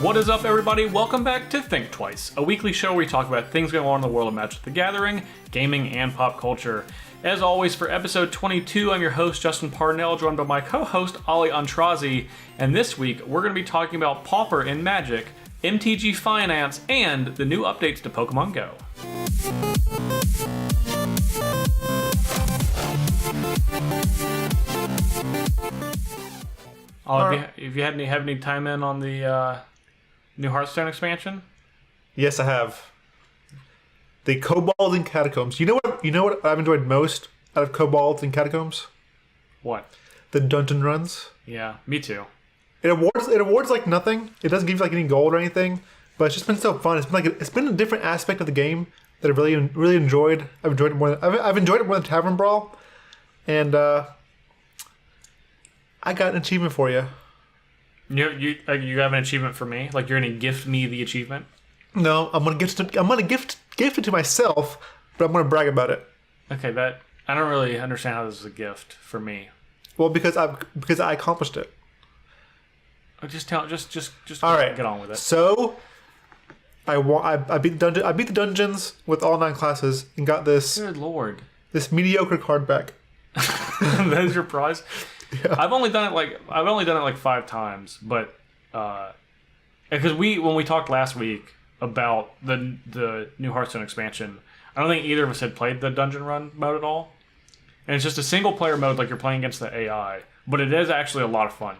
What is up, everybody? Welcome back to Thinktwice, a weekly show where we talk about things going on in the world of Magic the Gathering, gaming, and pop culture. As always, for episode 22, I'm your host, Justin Parnell, joined by my co-host, Ali Aintrazi, and this week, we're going to be talking about Pauper in Magic, MTGFinance, and the new updates to PokemonGo. Have you have any time in on the new Hearthstone expansion? Yes, I have. The Kobolds and Catacombs. You know what I've enjoyed most out of Kobolds and Catacombs? What? The dungeon runs. Yeah, me too. It awards like nothing. It doesn't give you like any gold or anything, but it's just been so fun. It's been a different aspect of the game that I really enjoyed. I've enjoyed it more than Tavern Brawl, and I got an achievement for you. You have an achievement for me? Like you're gonna gift me the achievement? No, I'm gonna gift it to myself, but I'm gonna brag about it. Okay, I don't really understand how this is a gift for me. Well, because I accomplished it. Just all right. Get on with it. So, I beat the dungeons with all 9 classes and got this. Good lord. This mediocre card back. That is your prize. Yeah. I've only done it like 5 times, but because when we talked last week about the new Hearthstone expansion, I don't think either of us had played the dungeon run mode at all, and it's just a single player mode, like you're playing against the AI, but it is actually a lot of fun.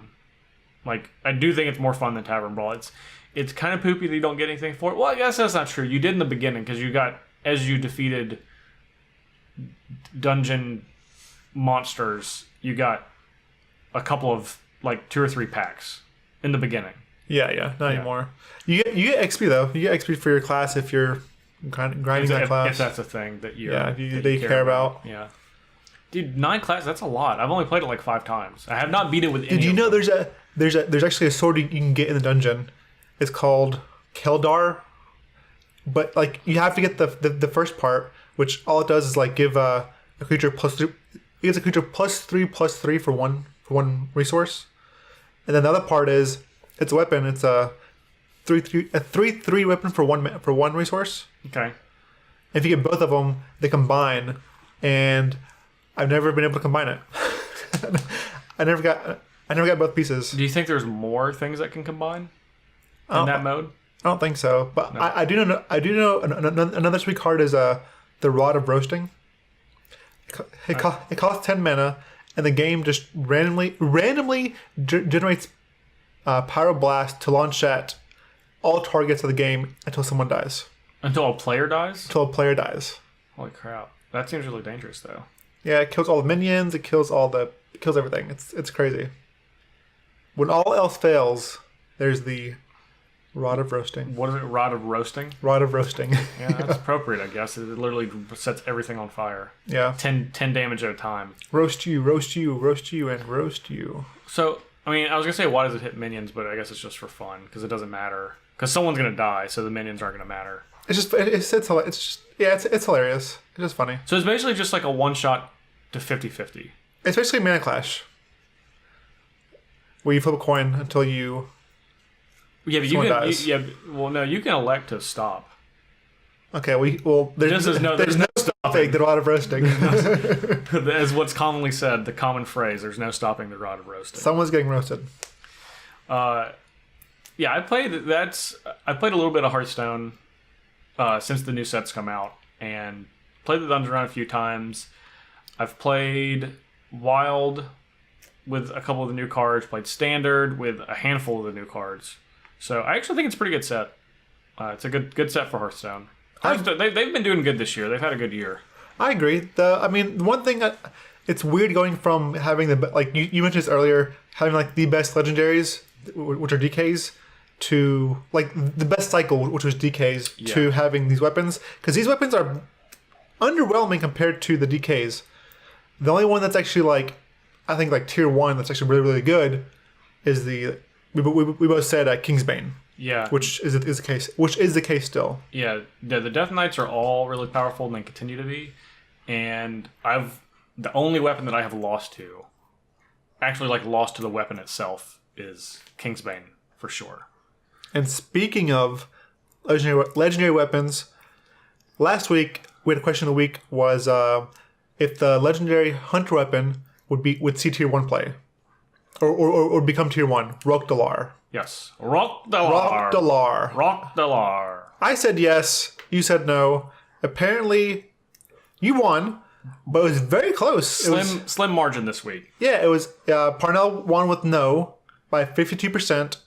Like I do think it's more fun than Tavern Brawl. It's kind of poopy that you don't get anything for it. Well, I guess that's not true. You did in the beginning because as you defeated dungeon monsters, you got a couple of like 2 or 3 packs in the beginning. Yeah, not anymore. You get XP though. You get XP for your class if you're grinding that class. If that's a thing that you care about. Yeah, dude, 9 classes, that's a lot. I've only played it like 5 times. I have not beat it with any. Did you know there's actually a sword you can get in the dungeon? It's called Keldar, but like you have to get the first part, which all it does is like give a creature +3. It gives a creature +3/+3 for one resource, and then the other part is it's a weapon. It's a 3/3 weapon for one resource. Okay. If you get both of them, they combine, and I've never been able to combine it. I never got both pieces. Do you think there's more things that can combine in that mode? I don't think so, but no. I do know another sweet card is the Rod of Roasting. It costs 10 mana, and the game just randomly generates Pyroblast to launch at all targets of the game until someone dies. Until a player dies? Until a player dies. Holy crap. That seems really dangerous, though. Yeah, it kills all the minions, it kills everything. It's crazy. When all else fails, there's the Rod of Roasting. What is it? Rod of Roasting? Rod of Roasting. Yeah, that's appropriate, I guess. It literally sets everything on fire. Yeah. 10 damage at a time. Roast you, and roast you. So, I mean, I was going to say, why does it hit minions? But I guess it's just for fun, because it doesn't matter. Because someone's going to die, so the minions aren't going to matter. It's hilarious. It's just funny. So it's basically just like a one-shot to 50-50. It's basically Mana Clash. Where you flip a coin until you... Yeah, but you can elect to stop. Okay, there's no stopping the Rod of Roasting. As what's commonly said, the common phrase, there's no stopping the Rod of Roasting. Someone's getting roasted. Yeah, I played a little bit of Hearthstone since the new sets come out, and played the dungeon run a few times. I've played Wild with a couple of the new cards, played Standard with a handful of the new cards. So I actually think it's a pretty good set. It's a good set for Hearthstone. They've been doing good this year. They've had a good year. I agree. One thing it's weird going from having you mentioned this earlier, having like the best legendaries, which are DKs, to like the best cycle, which was DKs, to having these weapons, because these weapons are underwhelming compared to the DKs. The only one that's actually I think tier 1 that's actually really, really good is we both said Kingsbane. Yeah. Which is the case still. Yeah, the Death Knights are all really powerful and they continue to be. And the only weapon that I have lost to, actually lost to the weapon itself, is Kingsbane for sure. And speaking of legendary weapons, last week we had a question of the week was if the legendary hunter weapon would see tier 1 play. Or become tier 1. Rock-Dalar. Yes. Rock-Dalar. Rock-Dalar. Rock-Dalar. I said yes. You said no. Apparently, you won, but it was very close. Slim margin this week. Yeah, it was Parnell won with no by 52%,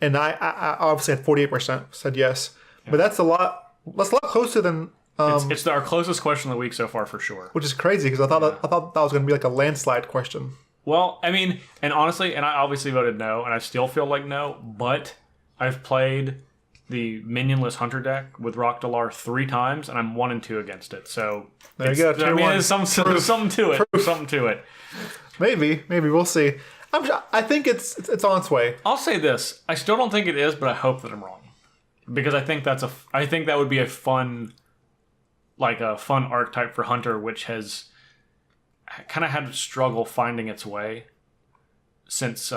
and I obviously had 48% said yes. Yeah. But that's a lot closer than. It's our closest question of the week so far for sure. Which is crazy because I thought that was going to be like a landslide question. Well, I mean, and honestly, and I obviously voted no, and I still feel like no, but I've played the minionless hunter deck with Rock-Dalar 3 times, and I'm 1 and 2 against it. So there you go. I mean, there's something to it. Proof. Something to it. Maybe we'll see. I think it's on its way. I'll say this: I still don't think it is, but I hope that I'm wrong, because I think that would be a fun archetype for hunter, which has kind of had to struggle finding its way since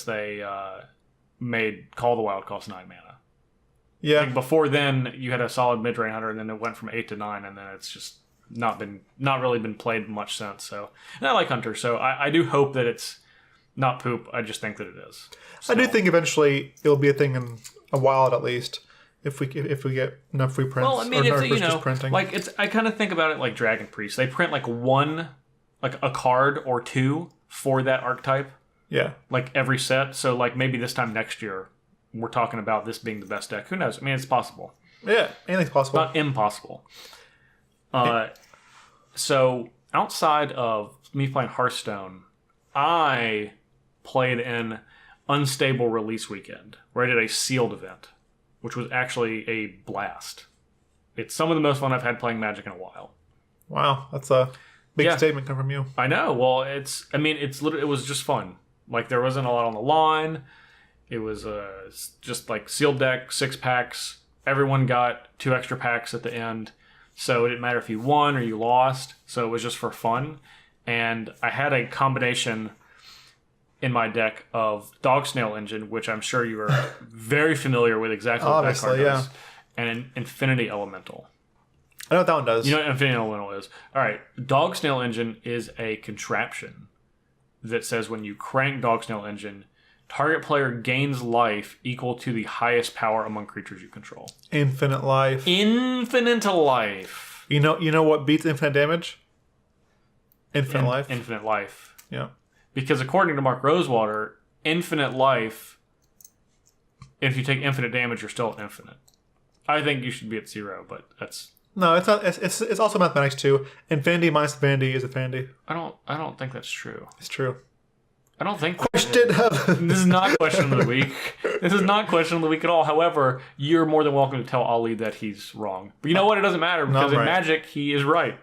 they made Call the Wild cost 9 mana. Yeah. Like before then, you had a solid mid-range hunter, and then it went from 8 to 9, and then it's just not really been played much since. So, and I like hunter, so I do hope that it's not poop. I just think that it is. So, I do think eventually it'll be a thing in a wild at least. If we get enough free prints, well, I mean, printing. Like I kind of think about it like Dragon Priest. They print like a card or 2 for that archetype. Yeah, like every set. So like maybe this time next year, we're talking about this being the best deck. Who knows? I mean, it's possible. Yeah, anything's possible. Not impossible. So outside of me playing Hearthstone, I played in Unstable Release Weekend, where I did a sealed event, which was actually a blast. It's some of the most fun I've had playing Magic in a while. Wow, that's a big statement coming from you. I know. Well, it was just fun. Like there wasn't a lot on the line. It was just like sealed deck, 6 packs. Everyone got 2 extra packs at the end. So it didn't matter if you won or you lost. So it was just for fun. And I had a combination in my deck of Dog Snail Engine, which I'm sure you are very familiar with exactly what that card does, and an Infinity Elemental. I know what that one does. You know what Infinity Elemental is? All right. Dog Snail Engine is a contraption that says when you crank Dog Snail Engine, target player gains life equal to the highest power among creatures you control. Infinite life. Infinite life. You know what beats infinite damage? Infinite life. Infinite life. Yeah. Because according to Mark Rosewater, infinite life, if you take infinite damage, you're still infinite. I think you should be at 0, but that's... No, it's not. It's also mathematics too. Infinity minus infinity is infinity. I don't think that's true. It's true. I don't think... Question of... This is not question of the week. This is not question of the week at all. However, you're more than welcome to tell Ali that he's wrong. But you know what? It doesn't matter, because in Magic, he is right.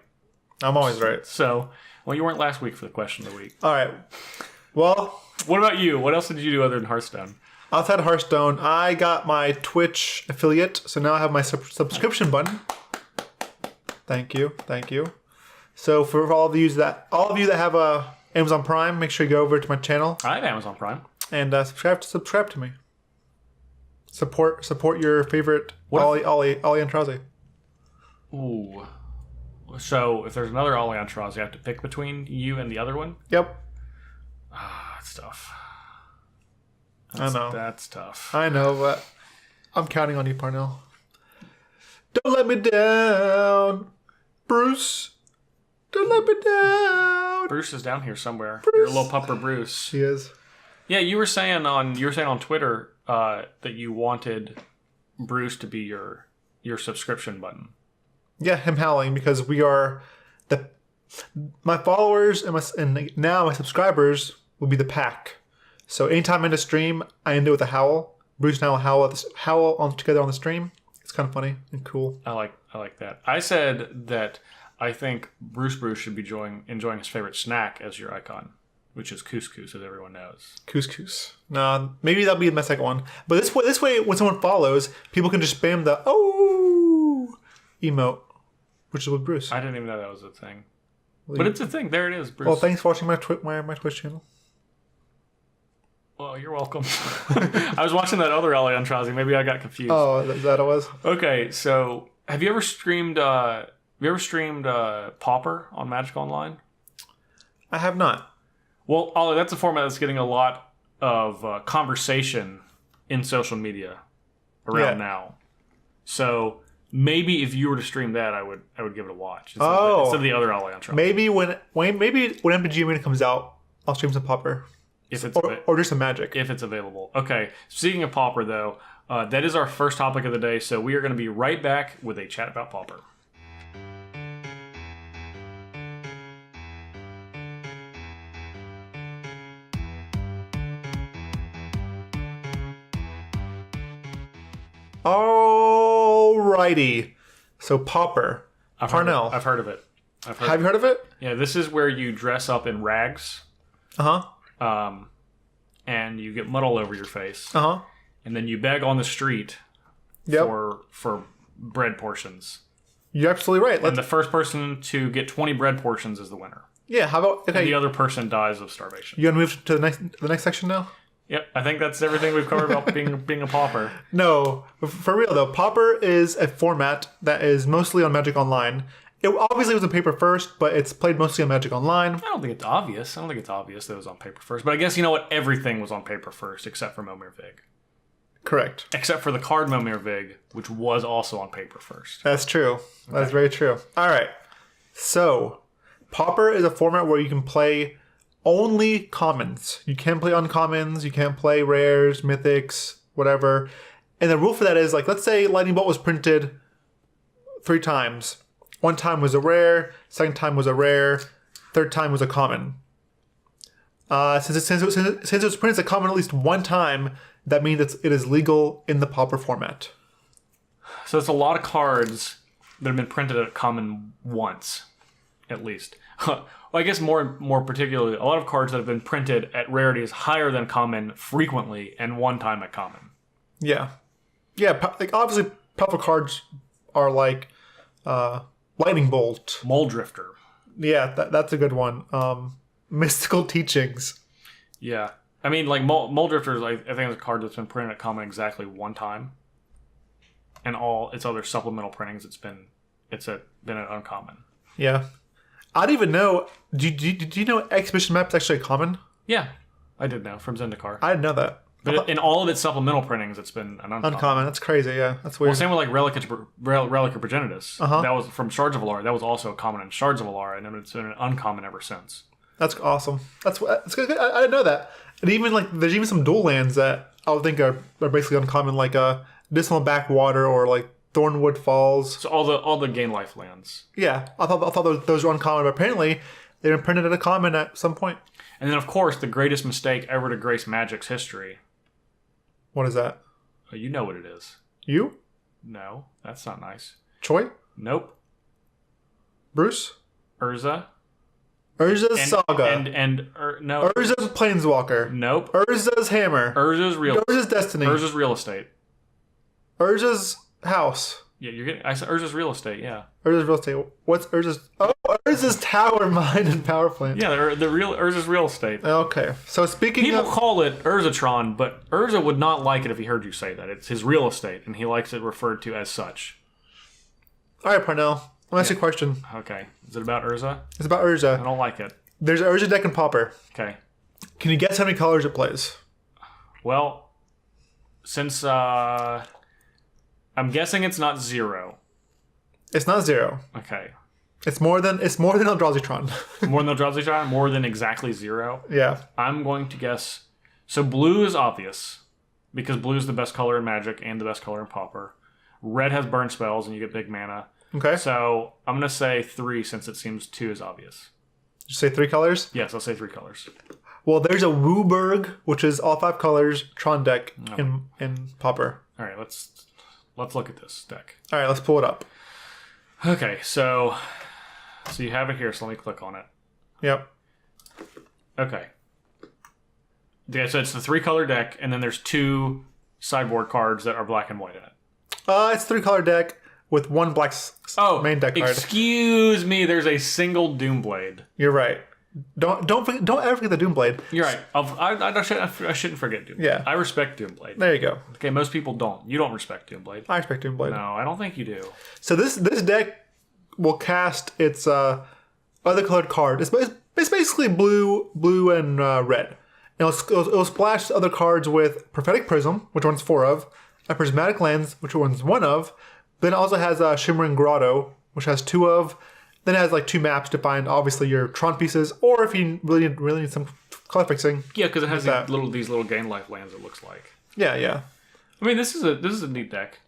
I'm always right. So, well, you weren't last week for the question of the week. All right. Well... What about you? What else did you do other than Hearthstone? Outside of Hearthstone, I got my Twitch affiliate, so now I have my subscription button. Thank you. So for all of you that have Amazon Prime, make sure you go over to my channel. I have Amazon Prime. And subscribe to me. Support your favorite Ali Aintrazi. Ooh. So if there's another Ali Aintrazi, I have to pick between you and the other one? Yep. That's tough. I know. That's tough. I know, but I'm counting on you, Parnell. Don't let me down, Bruce. Don't let me down. Bruce is down here somewhere. Your little pupper Bruce. He is. Yeah, you were saying on Twitter that you wanted Bruce to be your subscription button. Yeah, him howling, because we are my followers and now my subscribers will be the pack. So anytime in a stream, I end it with a howl. Bruce and I will howl together on the stream. It's kind of funny and cool. I like that. I said that I think Bruce should be enjoying his favorite snack as your icon, which is couscous, as everyone knows. Couscous. No, maybe that'll be my second one. But this way, when someone follows, people can just spam the "oh" emote, which is with Bruce. I didn't even know that was a thing. But it's a thing. There it is, Bruce. Well, thanks for watching my Twitch channel. Well, you're welcome. I was watching that other Ali Aintrazi. Maybe I got confused. Oh, is that it was? Okay, so have you ever streamed? Pauper on Magic Online? I have not. Well, Ollie, that's a format that's getting a lot of conversation in social media around now. So maybe if you were to stream that, I would give it a watch instead of the other Ali Aintrazi. Maybe when MTG Arena comes out, I'll stream some Pauper. If it's or just some Magic. If it's available. Okay. Speaking of Pauper, though, that is our first topic of the day. So we are going to be right back with a chat about Pauper. Alrighty. So Pauper. Parnell. I've heard of it. Have you heard of it? Yeah, this is where you dress up in rags. Uh-huh. And you get mud all over your face. Uh-huh. And then you beg on the street for bread portions. You're absolutely right. And the first person to get 20 bread portions is the winner. Yeah, how about... Okay. And the other person dies of starvation. You want to move to the next section now? Yep, I think that's everything we've covered about being a Pauper. No, for real though, Pauper is a format that is mostly on Magic Online. It obviously was on paper first, but it's played mostly on Magic Online. I don't think it's obvious. that it was on paper first. But I guess you know what? Everything was on paper first, except for Momir Vig. Correct. Except for the card Momir Vig, which was also on paper first. That's true. Okay. That's very true. All right. So, Pauper is a format where you can play only commons. You can't play uncommons. You can't play rares, mythics, whatever. And the rule for that is, like, let's say Lightning Bolt was printed 3 times. One time was a rare, second time was a rare, third time was a common. Since it was printed as a common at least one time, that means it is legal in the Pauper format. So it's a lot of cards that have been printed at common once, at least. Well, I guess more particularly, a lot of cards that have been printed at rarities higher than common frequently and one time at common. Yeah. Yeah, like obviously Pauper cards are like... Lightning Bolt. Mole Drifter. Yeah, that's a good one. Mystical Teachings. Yeah. I mean, like, Mole Drifter is, I think it's a card that's been printed at common exactly one time. And all its other supplemental printings, it's been an uncommon. Yeah. I don't even know. Did you know Exhibition Map is actually a common? Yeah. I did know, from Zendikar. I didn't know that. But in all of its supplemental printings, it's been an uncommon. Uncommon. That's crazy, yeah. That's weird. Well, same with like Relic of Progenitus. Uh-huh. That was from Shards of Alara. That was also a common in Shards of Alara, and it's been an uncommon ever since. That's awesome. That's good. I didn't know that. And even like, there's even some dual lands that I would think are basically uncommon, like Dismal Backwater or like Thornwood Falls. So all the gain life lands. Yeah, I thought those were uncommon, but apparently they were printed at a common at some point. And then, of course, the greatest mistake ever to grace Magic's history. What is that? Oh, you know what it is. You? No, that's not nice. Choi? Nope. Bruce? Urza. Urza's Saga. No. Urza's Planeswalker. Nope. Urza's Hammer. Urza's Destiny. Urza's Real Estate. Urza's House. Yeah, you're getting. I said Urza's Real Estate. Yeah. Urza's Real Estate. What's Urza's? Oh, Urza's Tower, Mine, and Power Plant. Yeah, the real Urza's Real Estate. Okay, so speaking people call it Urzatron, but Urza would not like it if he heard you say that. It's his real estate, and he likes it referred to as such. All right, Parnell. I'll ask you a question. Okay, is it about Urza? It's about Urza. I don't like it. There's an Urza deck in Pauper. Okay. Can you guess how many colors it plays? Well, since I'm guessing it's not 0. It's not 0. Okay. It's more than Eldrazi-tron. More than Eldrazi-tron? More than exactly 0? Yeah. I'm going to guess... So blue is obvious, because blue is the best color in Magic and the best color in Pauper. Red has burn spells, and you get big mana. Okay. So I'm going to say 3, since it seems 2 is obvious. Did you say 3 colors? Yes, I'll say 3 colors. Well, there's a Wooburg, which is all 5 colors, Tron deck in Pauper. All right, let's look at this deck. All right, let's pull it up. Okay, so you have it here, so let me click on it. Yep. Okay. Yeah, so it's the 3-color deck, and then there's 2 sideboard cards that are black and white in it. It's a 3-color deck with 1 black main deck card. Excuse me, there's a single Doomblade. You're right. Don't ever forget the Doomblade. You're right. I shouldn't forget Doomblade. Yeah. I respect Doomblade. There you go. Okay, most people don't. You don't respect Doomblade. I respect Doomblade. No, I don't think you do. So this deck will cast its other colored card. It's basically blue and red. And it'll splash other cards with Prophetic Prism, which one's 4 of, a Prismatic Lens, which one's 1 of. Then it also has Shimmering Grotto, which has 2 of. Then it has like 2 maps to find, obviously, your Tron pieces, or if you really need some color fixing. Yeah, because it has these little gain life lands. It looks like. Yeah. I mean, this is a neat deck.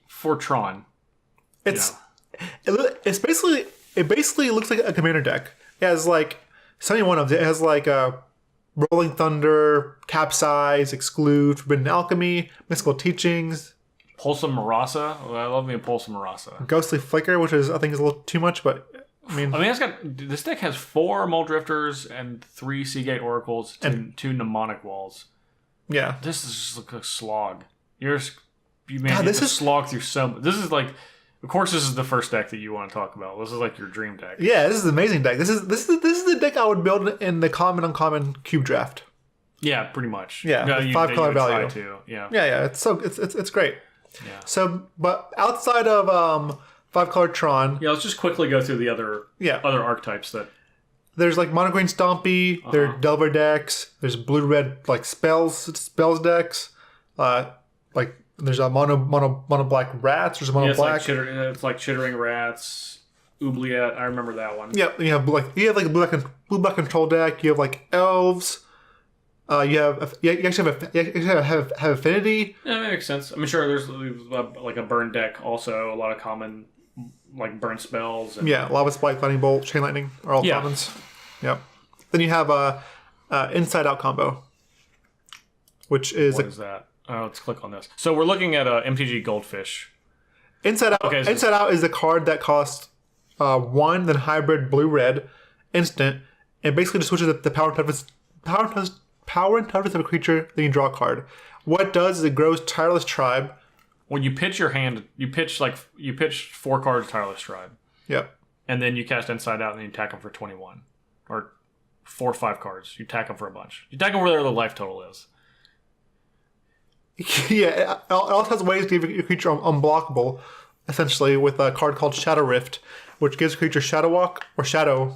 For Tron. It basically looks like a commander deck. It has like 71 of it. It has like Rolling Thunder, Capsize, Exclude, Forbidden Alchemy, Mystical Teachings, Pulsum Marasa. Oh, I love me a Pulsum Marasa. Ghostly Flicker, which I think is a little too much, but I mean, this deck has 4 Muldrifters and 3 Seagate Oracles and 2 Mnemonic Walls. Yeah, this is just like a slog. You slog through so much. This is like, of course, this is the first deck that you want to talk about. This is like your dream deck. Yeah, this is an amazing deck. This is the deck I would build in the common uncommon cube draft. Yeah, pretty much. Yeah, 5 color value. Yeah. It's great. Yeah. So, but outside of 5 color Tron, let's just quickly go through the other archetypes that. There's like mono green Stompy. There are Delver decks. There's blue red like spells decks. Like there's a mono black rats. There's a mono black. It's like Chittering Rats, Oubliette. I remember that one. Yeah, you have like a blue black control deck. You have like elves. You actually have affinity. Yeah, that makes sense. I mean, sure. There's like a burn deck also. A lot of common like burn spells. And... Lava Spike, Lightning Bolt, Chain Lightning are all commons. Yep. Then you have Inside Out combo, which is what is that? Let's click on this. So we're looking at MTG Goldfish. Inside Out. Okay, Inside Out is a card that costs 1, then hybrid blue red, instant, and basically just switches the power and toughness of a creature. Then you draw a card. What it does is it grows Tireless Tribe. When you pitch your hand, you pitch 4 cards Tireless Tribe. Yep. And then you cast Inside Out and then you attack them for 21. Or 4 or 5 cards. You attack them for a bunch. You attack them where the life total is. Yeah, it also has ways to give your creature unblockable, essentially, with a card called Shadow Rift, which gives a creature Shadow Walk or Shadow,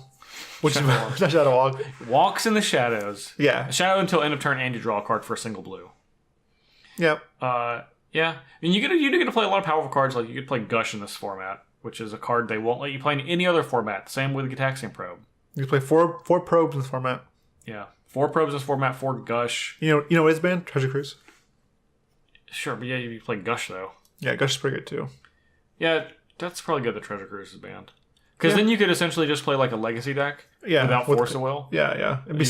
which is not Shadow Walk. Walks in the shadows. Yeah. Shadow until end of turn and you draw a card for a single blue. Yep. Yeah. And you do get to play a lot of powerful cards. Like you could play Gush in this format, which is a card they won't let you play in any other format. Same with the Gitaxian Probe. You can play four probes in this format. Yeah. 4 probes in this format, 4 Gush. You know what is banned? Treasure Cruise. Sure, but you play Gush though. Yeah, Gush is pretty good too. Yeah, that's probably good that Treasure Cruise is banned. Because then you could essentially just play like a legacy deck without Force of Will. Yeah. It'd be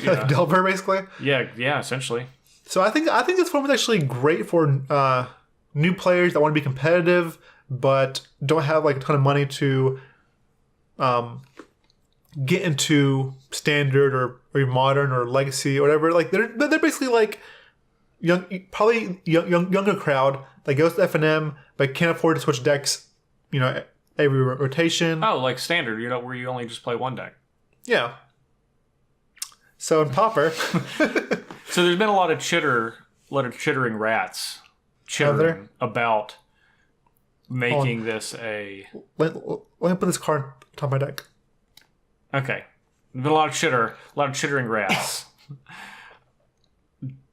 like Delver basically. Yeah, essentially. So I think this format is actually great for new players that want to be competitive but don't have like a ton of money to get into standard or modern or legacy or whatever. Like they're basically like younger crowd that goes to FNM but can't afford to switch decks, every rotation. Oh, like standard, where you only just play one deck. Yeah. So in Pauper, so there's been a lot of chittering rats chittering about making this a. Let me put this card on top of my deck. Okay, there's been a lot of chittering rats.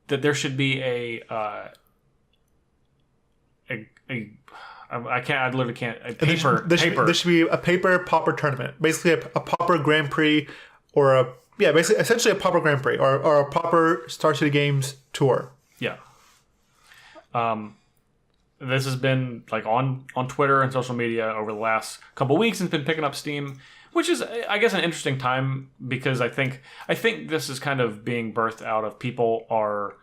That there should be I literally can't. A paper. There should be a paper Pauper tournament. Basically, a Pauper Grand Prix, or essentially a Pauper Grand Prix, or a Pauper Star City Games tour. Yeah. This has been like on Twitter and social media over the last couple of weeks, and it's been picking up steam, which is, I guess, an interesting time because I think this is kind of being birthed out of people are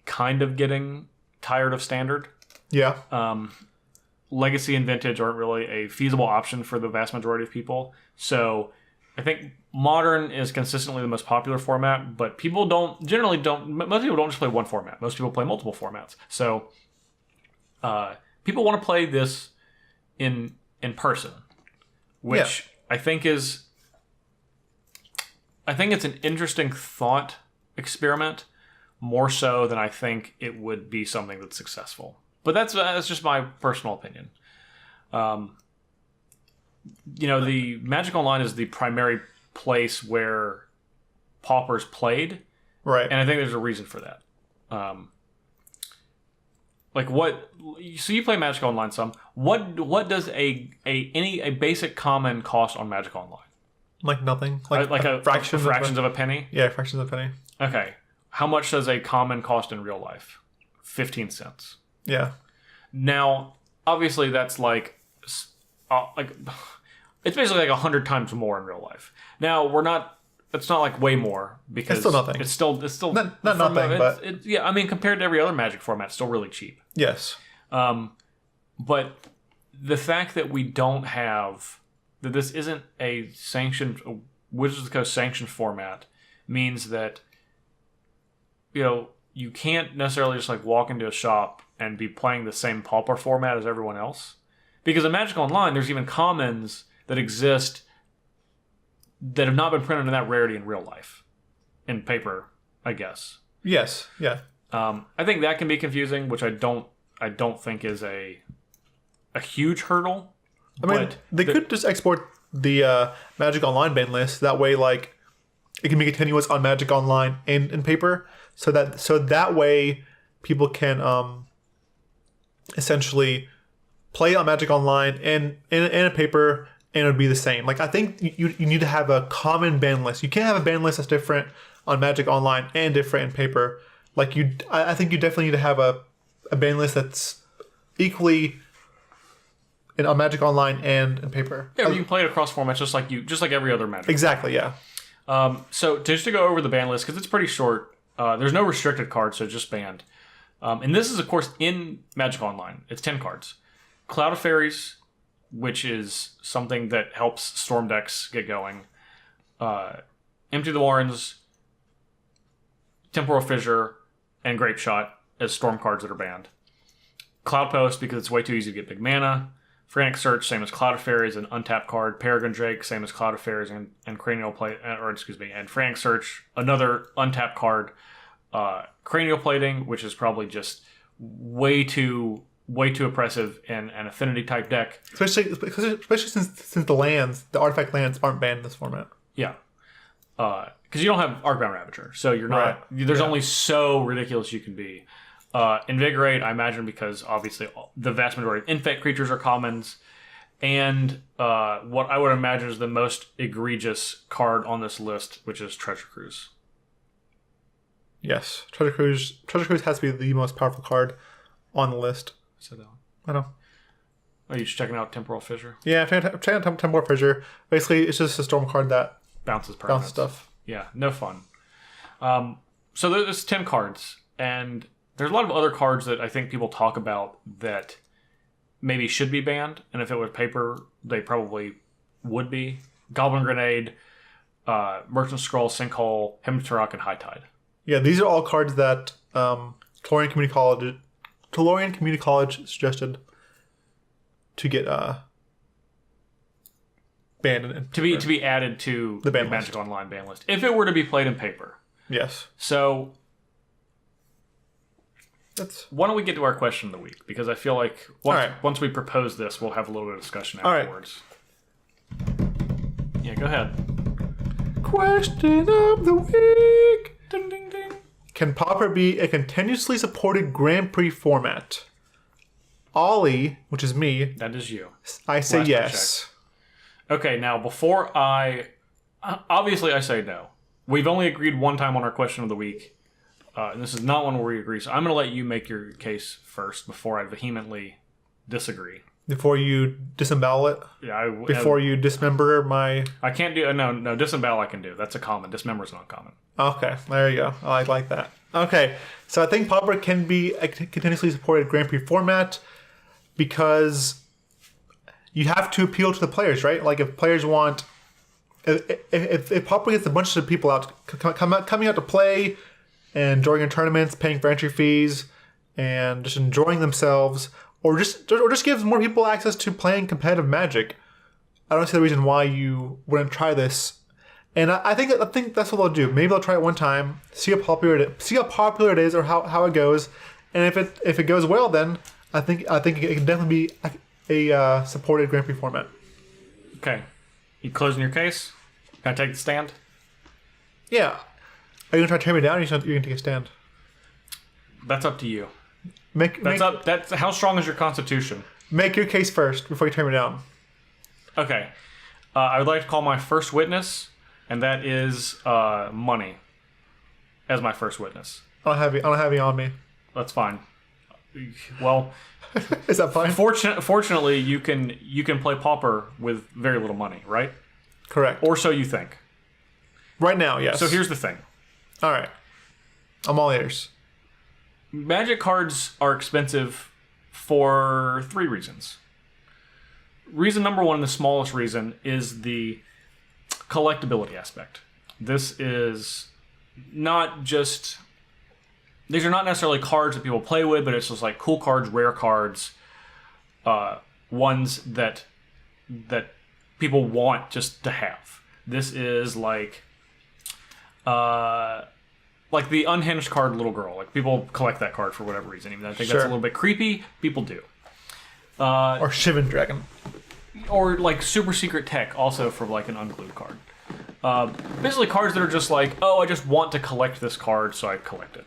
kind of getting tired of standard. Yeah. Legacy and Vintage aren't really a feasible option for the vast majority of people. So I think Modern is consistently the most popular format, but people most people don't just play one format. Most people play multiple formats. So people want to play this in person, which I think is it's an interesting thought experiment, more so than I think it would be something that's successful. But that's just my personal opinion. The Magic Online is the primary place where Pauper's played, right? And I think there's a reason for that. So you play Magic Online some. What does a basic common cost on Magic Online? Like nothing. Like a fractions of a penny? Yeah, fractions of a penny. Okay. How much does a common cost in real life? 15 cents. Yeah. Now, obviously that's it's basically like 100 times more in real life. Now, it's not like way more because it's still nothing. It's still not nothing, but I mean, compared to every other Magic format, it's still really cheap. Yes. But the fact that we don't have that this isn't a Wizards of the Coast sanctioned format means that you can't necessarily just like walk into a shop and be playing the same Pauper format as everyone else, because in Magic Online there's even commons that exist that have not been printed in that rarity in real life, in paper, I guess. Yes. Yeah. I think that can be confusing, which I don't think is a huge hurdle. I mean, they could just export the Magic Online ban list. That way, like, it can be continuous on Magic Online and in paper, so that way people can essentially play on Magic Online and in a paper, and it would be the same. Like, I think you need to have a common ban list. You can't have a ban list that's different on Magic Online and different in paper. Like, I think you definitely need to have a ban list that's equally on Magic Online and in paper. Yeah, you can play it across formats just like every other Magic. Exactly, yeah. So just to go over the ban list, because it's pretty short, there's no restricted cards, so it's just banned. And this is, of course, in Magic Online. It's 10 cards. Cloud of Fairies, which is something that helps Storm decks get going. Empty the Warrens, Temporal Fissure, and Grape Shot as Storm cards that are banned. Cloud Post, because it's way too easy to get big mana. Frantic Search, same as Cloud of Fairies, an untapped card. Peregrine Drake, same as Cloud of Fairies and Cranial Plate, and Frantic Search, another untapped card. Cranial Plating, which is probably just way too oppressive in an affinity type deck. Especially since the artifact lands aren't banned in this format. Yeah. Because you don't have Arcbound Ravager, so you're not. Right. There's only so ridiculous you can be. Invigorate, I imagine, because obviously the vast majority of infect creatures are commons, and what I would imagine is the most egregious card on this list, which is Treasure Cruise. Yes, Treasure Cruise has to be the most powerful card on the list. I said that one. I know. Are you just checking out Temporal Fissure? Yeah, I'm checking out Temporal Fissure. Basically, it's just a storm card that bounces stuff. Yeah, no fun. So there's 10 cards, and there's a lot of other cards that I think people talk about that maybe should be banned, and if it was paper, they probably would be. Goblin Grenade, Merchant Scroll, Sinkhole, Hymn to Rock, and High Tide. Yeah, these are all cards that Tolarian Community College suggested to get banned to be added to the Magic Online ban list if it were to be played in paper. Yes. So why don't we get to our question of the week? Because I feel like once we propose this, we'll have a little bit of discussion afterwards. All right. Yeah, go ahead. Question of the week. Ding, ding, ding. Can Pauper be a continuously supported Grand Prix format? Ali, which is me. That is you. I say yes. Okay, now obviously I say no. We've only agreed one time on our question of the week. And this is not one where we agree. So I'm going to let you make your case first before I vehemently disagree. Before you disembowel it? Yeah. Before you dismember my... I can't do... No, disembowel I can do. That's a common. Dismember is not common. Okay, there you go. I like that. Okay, so I think Pauper can be a continuously supported Grand Prix format because you have to appeal to the players, right? Like if players want... If Pauper gets a bunch of people out coming out to play and enjoying tournaments, paying for entry fees, and just enjoying themselves, or just gives more people access to playing competitive Magic, I don't see the reason why you wouldn't try this. And I think that's what they'll do. Maybe they'll try it one time, see how popular it is, or how it goes. And if it goes well, then I think it can definitely be a supported Grand Prix format. Okay, you closing your case? Can I take the stand? Yeah. Are you gonna try to tear me down, or are you gonna take a stand? That's up to you. That's how strong is your constitution? Make your case first before you tear me down. Okay. I would like to call my first witness, and that is money as my first witness. I don't have you on me. That's fine. Well, is that fine? Fortunately, you can play Pauper with very little money, right? Correct. Or so you think. Right now, yes. So here's the thing. All right. I'm all ears. Magic cards are expensive for 3 reasons. Reason number 1, the smallest reason, is the collectability aspect. This is not just... These are not necessarily cards that people play with, but it's just like cool cards, rare cards, ones that people want just to have. This is like the unhinged card Little Girl. Like, people collect that card for whatever reason. Even though I think that's a little bit creepy, people do. Or Shivan Dragon. Or like Super Secret Tech, also for like an unglued card. Basically cards that are just like, oh, I just want to collect this card, so I collect it.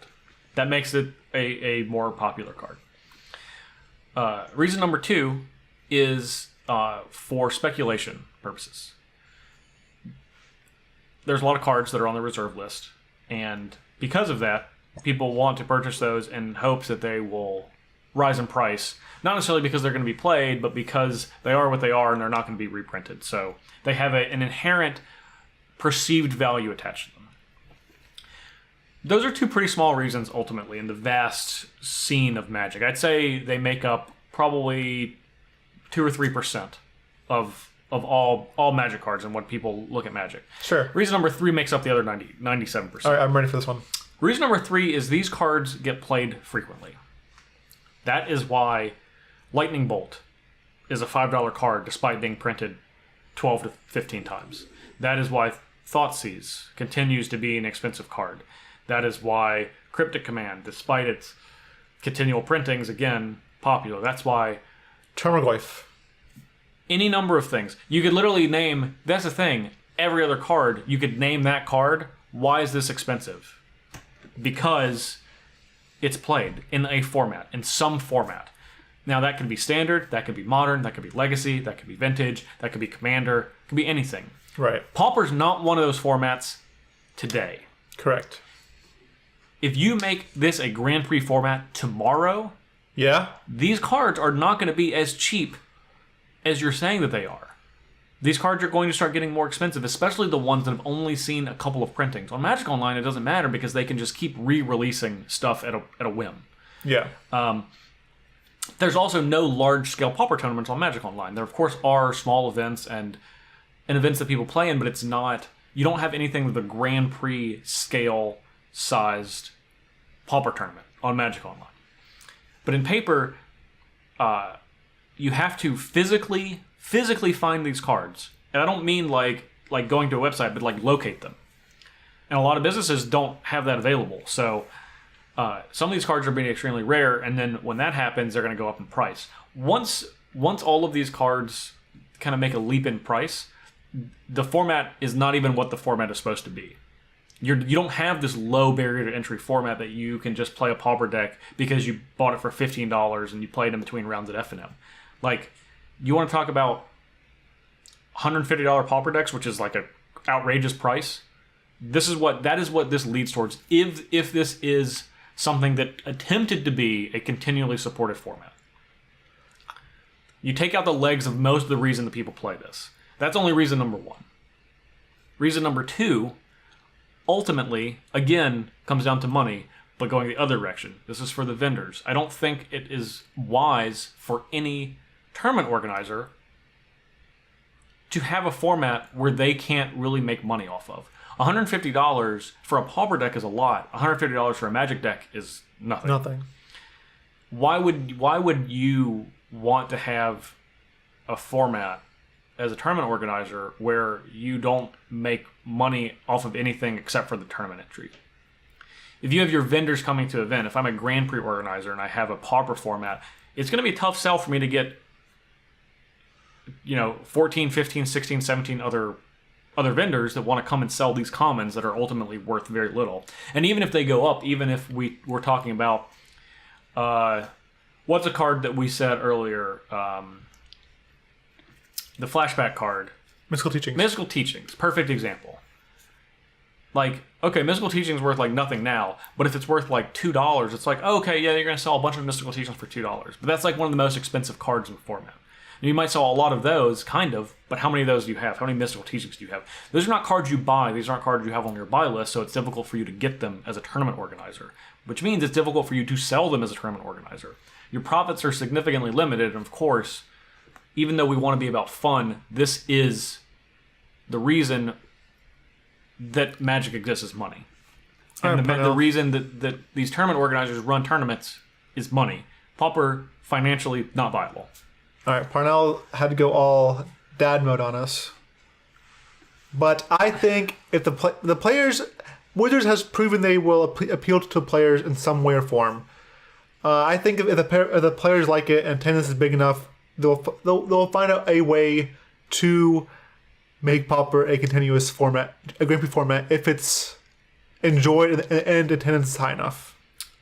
That makes it a more popular card. Reason number 2 is for speculation purposes. There's a lot of cards that are on the reserve list, and because of that, people want to purchase those in hopes that they will rise in price. Not necessarily because they're going to be played, but because they are what they are and they're not going to be reprinted. So they have an inherent perceived value attached to them. Those are 2 pretty small reasons, ultimately, in the vast scene of Magic. I'd say they make up probably 2 or 3% of all Magic cards and when people look at Magic. Sure. Reason number 3 makes up the other 97%. All right, I'm ready for this one. Reason number 3 is these cards get played frequently. That is why Lightning Bolt is a $5 card despite being printed 12 to 15 times. That is why Thoughtseize continues to be an expensive card. That is why Cryptic Command, despite its continual printings, again, popular. That's why Termaglyph. Any number of things. You could literally name, that's the thing, every other card, you could name that card. Why is this expensive? Because it's played in a format, in some format. Now, that could be standard, that could be modern, that could be legacy, that could be vintage, that could be commander, it could be anything. Right. Pauper's not one of those formats today. Correct. If you make this a Grand Prix format tomorrow, yeah, these cards are not going to be as cheap as you're saying that they are. These cards are going to start getting more expensive, especially the ones that have only seen a couple of printings. On Magic Online, it doesn't matter because they can just keep re-releasing stuff at a whim. Yeah. There's also no large-scale Pauper tournaments on Magic Online. There, of course, are small events and events that people play in, but it's not... You don't have anything with a Grand Prix scale-sized Pauper tournament on Magic Online. But in paper, you have to physically find these cards. And I don't mean like going to a website, but like locate them. And a lot of businesses don't have that available. So some of these cards are being extremely rare, and then when that happens, they're going to go up in price. Once all of these cards kind of make a leap in price, the format is not even what the format is supposed to be. You don't have this low barrier to entry format that you can just play a Pauper deck because you bought it for $15 and you played in between rounds at F&M. Like, you want to talk about $150 Pauper decks, which is like an outrageous price. That is what this leads towards. If this is something that attempted to be a continually supported format, you take out the legs of most of the reason that people play this. That's only reason number 1. Reason number 2, ultimately, again, comes down to money, but going the other direction. This is for the vendors. I don't think it is wise for any tournament organizer to have a format where they can't really make money off of. $150 for a Pauper deck is a lot. $150 for a Magic deck is nothing. Nothing. Why would you want to have a format as a tournament organizer where you don't make money off of anything except for the tournament entry. If you have your vendors coming to an event, if I'm a Grand Prix organizer and I have a Pauper format, it's going to be a tough sell for me to get 14, 15, 16, 17 other vendors that want to come and sell these commons that are ultimately worth very little. And even if they go up, even if we're talking about what's a card that we said earlier, the flashback card, Mystical Teachings. Mystical Teachings, perfect example. Like, okay, Mystical Teachings worth like nothing now, but if it's worth like $2, it's like, okay, yeah, you're going to sell a bunch of Mystical Teachings for $2. But that's like one of the most expensive cards in the format. And you might sell a lot of those, kind of, but how many of those do you have? How many Mystical Teachings do you have? Those are not cards you buy. These aren't cards you have on your buy list, so it's difficult for you to get them as a tournament organizer, which means it's difficult for you to sell them as a tournament organizer. Your profits are significantly limited, and of course, even though we want to be about fun, this is the reason that Magic exists is money. And the reason that these tournament organizers run tournaments is money. Pauper, financially, not viable. All right, Parnell had to go all dad mode on us. But I think if the players... Wizards has proven they will appeal to players in some way or form. I think if the players like it and attendance is big enough, they'll find out a way to make Pauper a continuous format, a Grand Prix format, if it's enjoyed and attendance is high enough.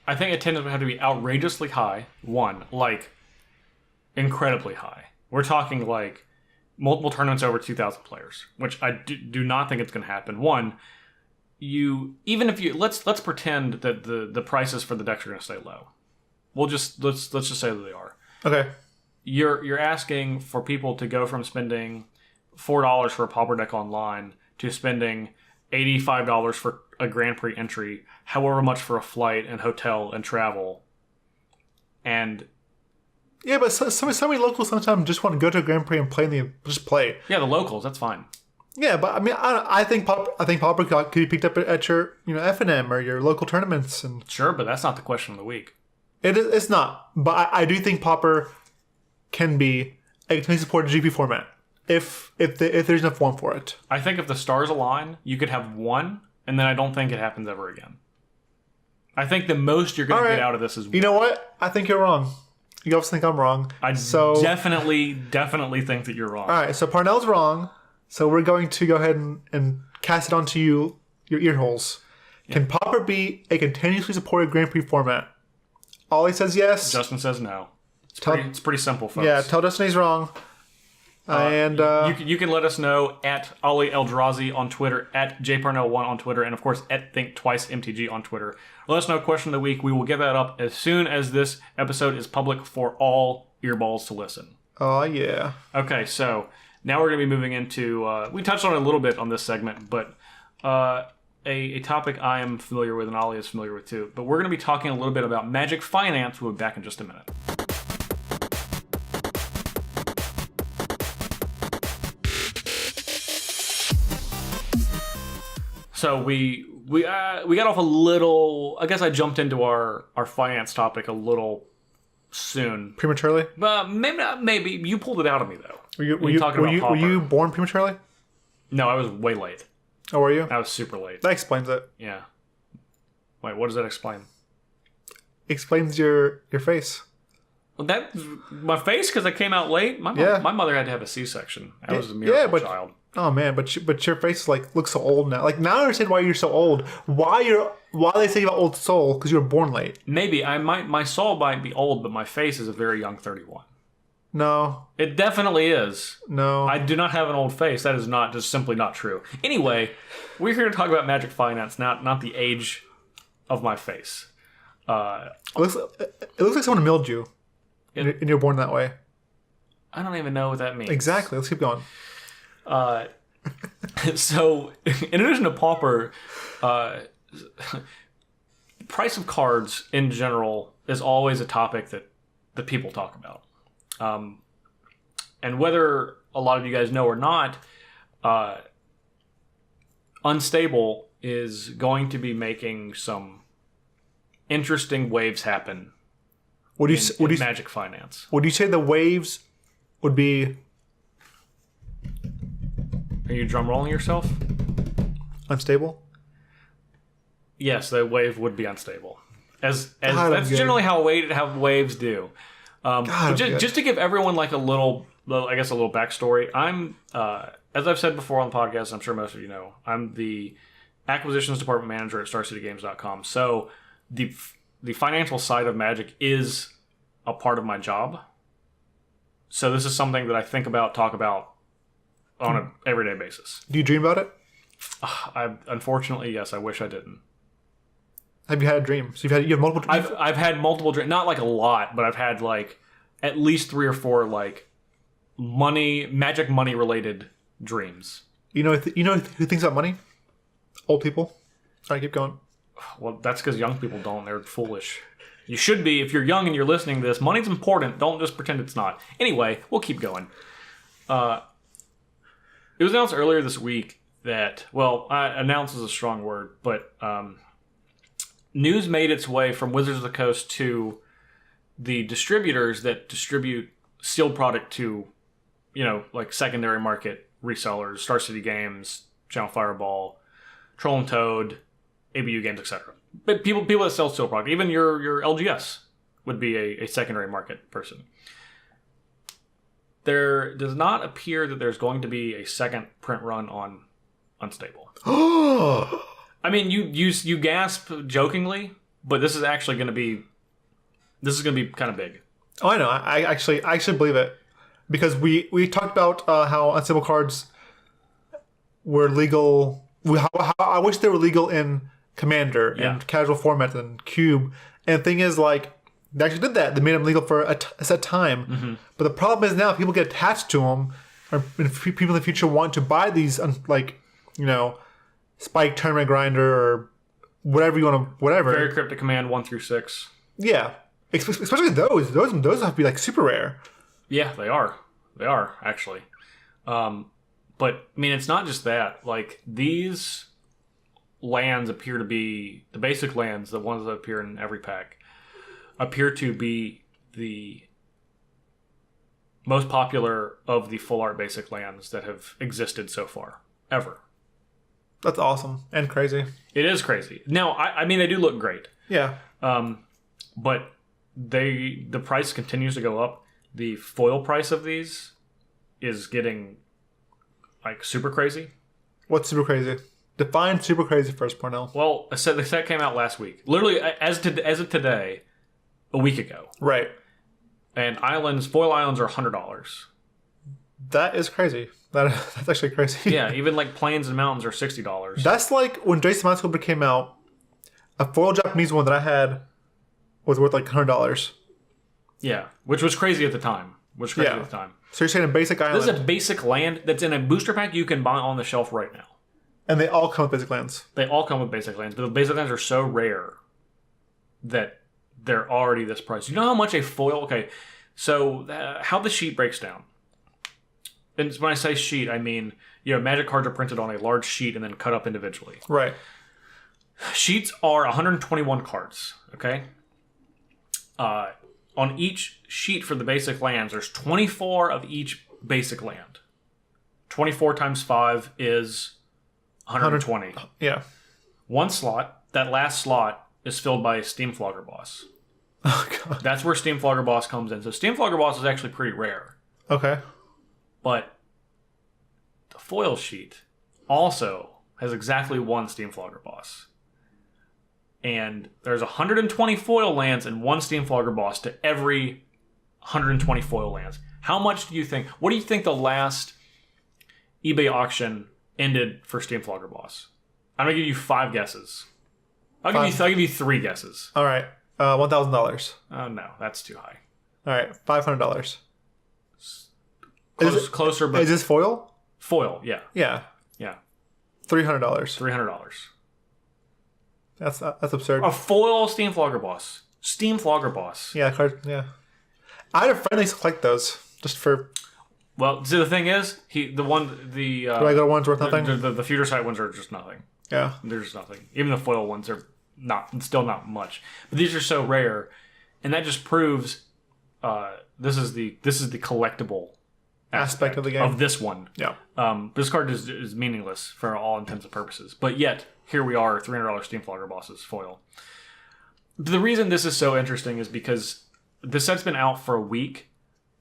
I think attendance would have to be outrageously high. One, like incredibly high. We're talking like multiple tournaments over 2,000 players, which I do not think it's going to happen. One, let's pretend that the prices for the decks are going to stay low. Let's just say that they are. Okay. You're asking for people to go from spending $4 for a Pauper deck online to spending $85 for a Grand Prix entry, however much for a flight and hotel and travel. And yeah, but so many locals sometimes just want to go to a Grand Prix and play. Yeah, the locals, that's fine. Yeah, but I mean, I think Pauper could be picked up at your F&M or your local tournaments and sure, but that's not the question of the week. It's not, but I do think Pauper can be a continuously supported GP format if there's enough form for it. I think if the stars align, you could have one, and then I don't think it happens ever again. I think the most you're going to get out of this is one. You know what? I think you're wrong. You obviously think I'm wrong. I definitely think that you're wrong. All right, so Parnell's wrong. So we're going to go ahead and cast it onto your ear holes. Yeah. Can Pauper be a continuously supported Grand Prix format? Ollie says yes. Justin says no. It's pretty simple, folks. Yeah, tell Justin he's wrong. And you can let us know at Ali Aintrazi on Twitter, at jparnell1 on Twitter, and of course at Thinktwice MTG on Twitter. Let us know question of the week. We will get that up as soon as this episode is public for all earballs to listen. Oh yeah. Okay, so now we're going to be moving into we touched on it a little bit on this segment, but a topic I am familiar with and Ollie is familiar with too. But we're going to be talking a little bit about MTGFinance. We'll be back in just a minute. So we got off a little. I guess I jumped into our finance topic a little soon, prematurely. Maybe not. Maybe you pulled it out of me though. Were you born prematurely? No, I was way late. Oh, were you? I was super late. That explains it. Yeah. Wait, what does that explain? Explains your face. Well, my face because I came out late. My mother had to have a C-section. I was a miracle child. Oh man, but your face looks so old now. Like now I understand why you're so old. Why they say about old soul? Because you were born late. Maybe my soul might be old, but my face is a very young 31. No, it definitely is. No, I do not have an old face. That is just simply not true. Anyway, we're here to talk about MTGFinance, not the age of my face. It looks like someone milled you, and you're born that way. I don't even know what that means. Exactly. Let's keep going. So, in addition to Pauper, price of cards in general is always a topic that people talk about. And whether a lot of you guys know or not, Unstable is going to be making some interesting waves happen in MTGFinance. Would you say the waves would be Are you drum rolling yourself? Unstable? Yes, the wave would be unstable. As God, that's generally how waves do. God, just to give everyone like a little backstory. I'm as I've said before on the podcast, I'm sure most of you know, I'm the acquisitions department manager at StarCityGames.com. So the financial side of Magic is a part of my job. So this is something that I think about, talk about on an everyday basis. Do you dream about it? Unfortunately, yes. I wish I didn't. Have you had a dream? So you have multiple dreams? I've had multiple dreams, not like a lot, but I've had like at least 3 or 4 like magic money related dreams. You know who thinks about money? Old people. All right, keep going. Well, that's because young people don't. They're foolish. You should be. If you're young and you're listening to this, money's important. Don't just pretend it's not. Anyway, we'll keep going. It was announced earlier this week that, announced is a strong word, but news made its way from Wizards of the Coast to the distributors that distribute sealed product to, like secondary market resellers, Star City Games, Channel Fireball, Troll and Toad, ABU Games, etc. But people that sell sealed product, even your LGS would be a secondary market person. There does not appear that there's going to be a second print run on Unstable. I mean, you gasp jokingly, but this is actually going to be kind of big. Oh, I know. I actually believe it, because we talked about how unstable cards were legal. How I wish they were legal in Commander and casual format and Cube. And the thing is, like, they actually did that. They made them legal for a set time. Mm-hmm. But the problem is now people get attached to them, or people in the future want to buy these, Spike Tournament Grinder or whatever you want to, whatever. Very Cryptic Command 1 through 6. Yeah, especially those have to be like super rare. Yeah, they are. They are actually. But I mean, it's not just that. Like, these lands appear to be the basic lands, the ones that appear in every pack, appear to be the most popular of the full art basic lands that have existed so far ever. That's awesome and crazy. It is crazy. Now, I mean, they do look great. Yeah. But the price continues to go up. The foil price of these is getting like super crazy. What's super crazy? Define super crazy first, Parnell. Well, the set came out last week. Literally, as of today, a week ago. Right. And foil islands are $100. That is crazy. That's actually crazy. Yeah, even like plains and mountains are $60. That's like when Jason Mind Sculptor came out, a foil Japanese one that I had was worth like $100. Yeah, which was crazy at the time. So you're saying a basic island. This is a basic land that's in a booster pack you can buy on the shelf right now. And they all come with basic lands. They all come with basic lands, but the basic lands are so rare that they're already this price. You know how much a foil... Okay, so how the sheet breaks down. And when I say sheet, I mean, Magic cards are printed on a large sheet and then cut up individually. Right. Sheets are 121 cards, okay? On each sheet for the basic lands, there's 24 of each basic land. 24 times 5 is 120. Yeah. One slot, that last slot, is filled by a Steam Flogger Boss. Oh, God. That's where Steam Flogger Boss comes in. So Steam Flogger Boss is actually pretty rare. Okay. But the foil sheet also has exactly one Steam Flogger Boss. And there's 120 foil lands and one Steam Flogger Boss to every 120 foil lands. How much do you think? What do you think the last eBay auction ended for Steam Flogger Boss? I'm gonna give you 5 guesses. I'll give you 3 guesses. All right, $1,000. Oh no, that's too high. All right, $500. Closer, but is this foil? Foil, yeah. Yeah. $300. $300. That's absurd. A foil Steam Flogger Boss. Steam Flogger Boss. Yeah, yeah. I had a friend that used to collect those just for. Well, see, the thing is, the regular ones worth nothing. The future sight ones are just nothing. Yeah, they're just nothing. Even the foil ones are still not much. But these are so rare, and that just proves this is the collectible aspect of the game. Of this one. Yeah. This card is meaningless for all intents and purposes. But yet, here we are, $300 Steamflogger bosses foil. The reason this is so interesting is because the set's been out for a week.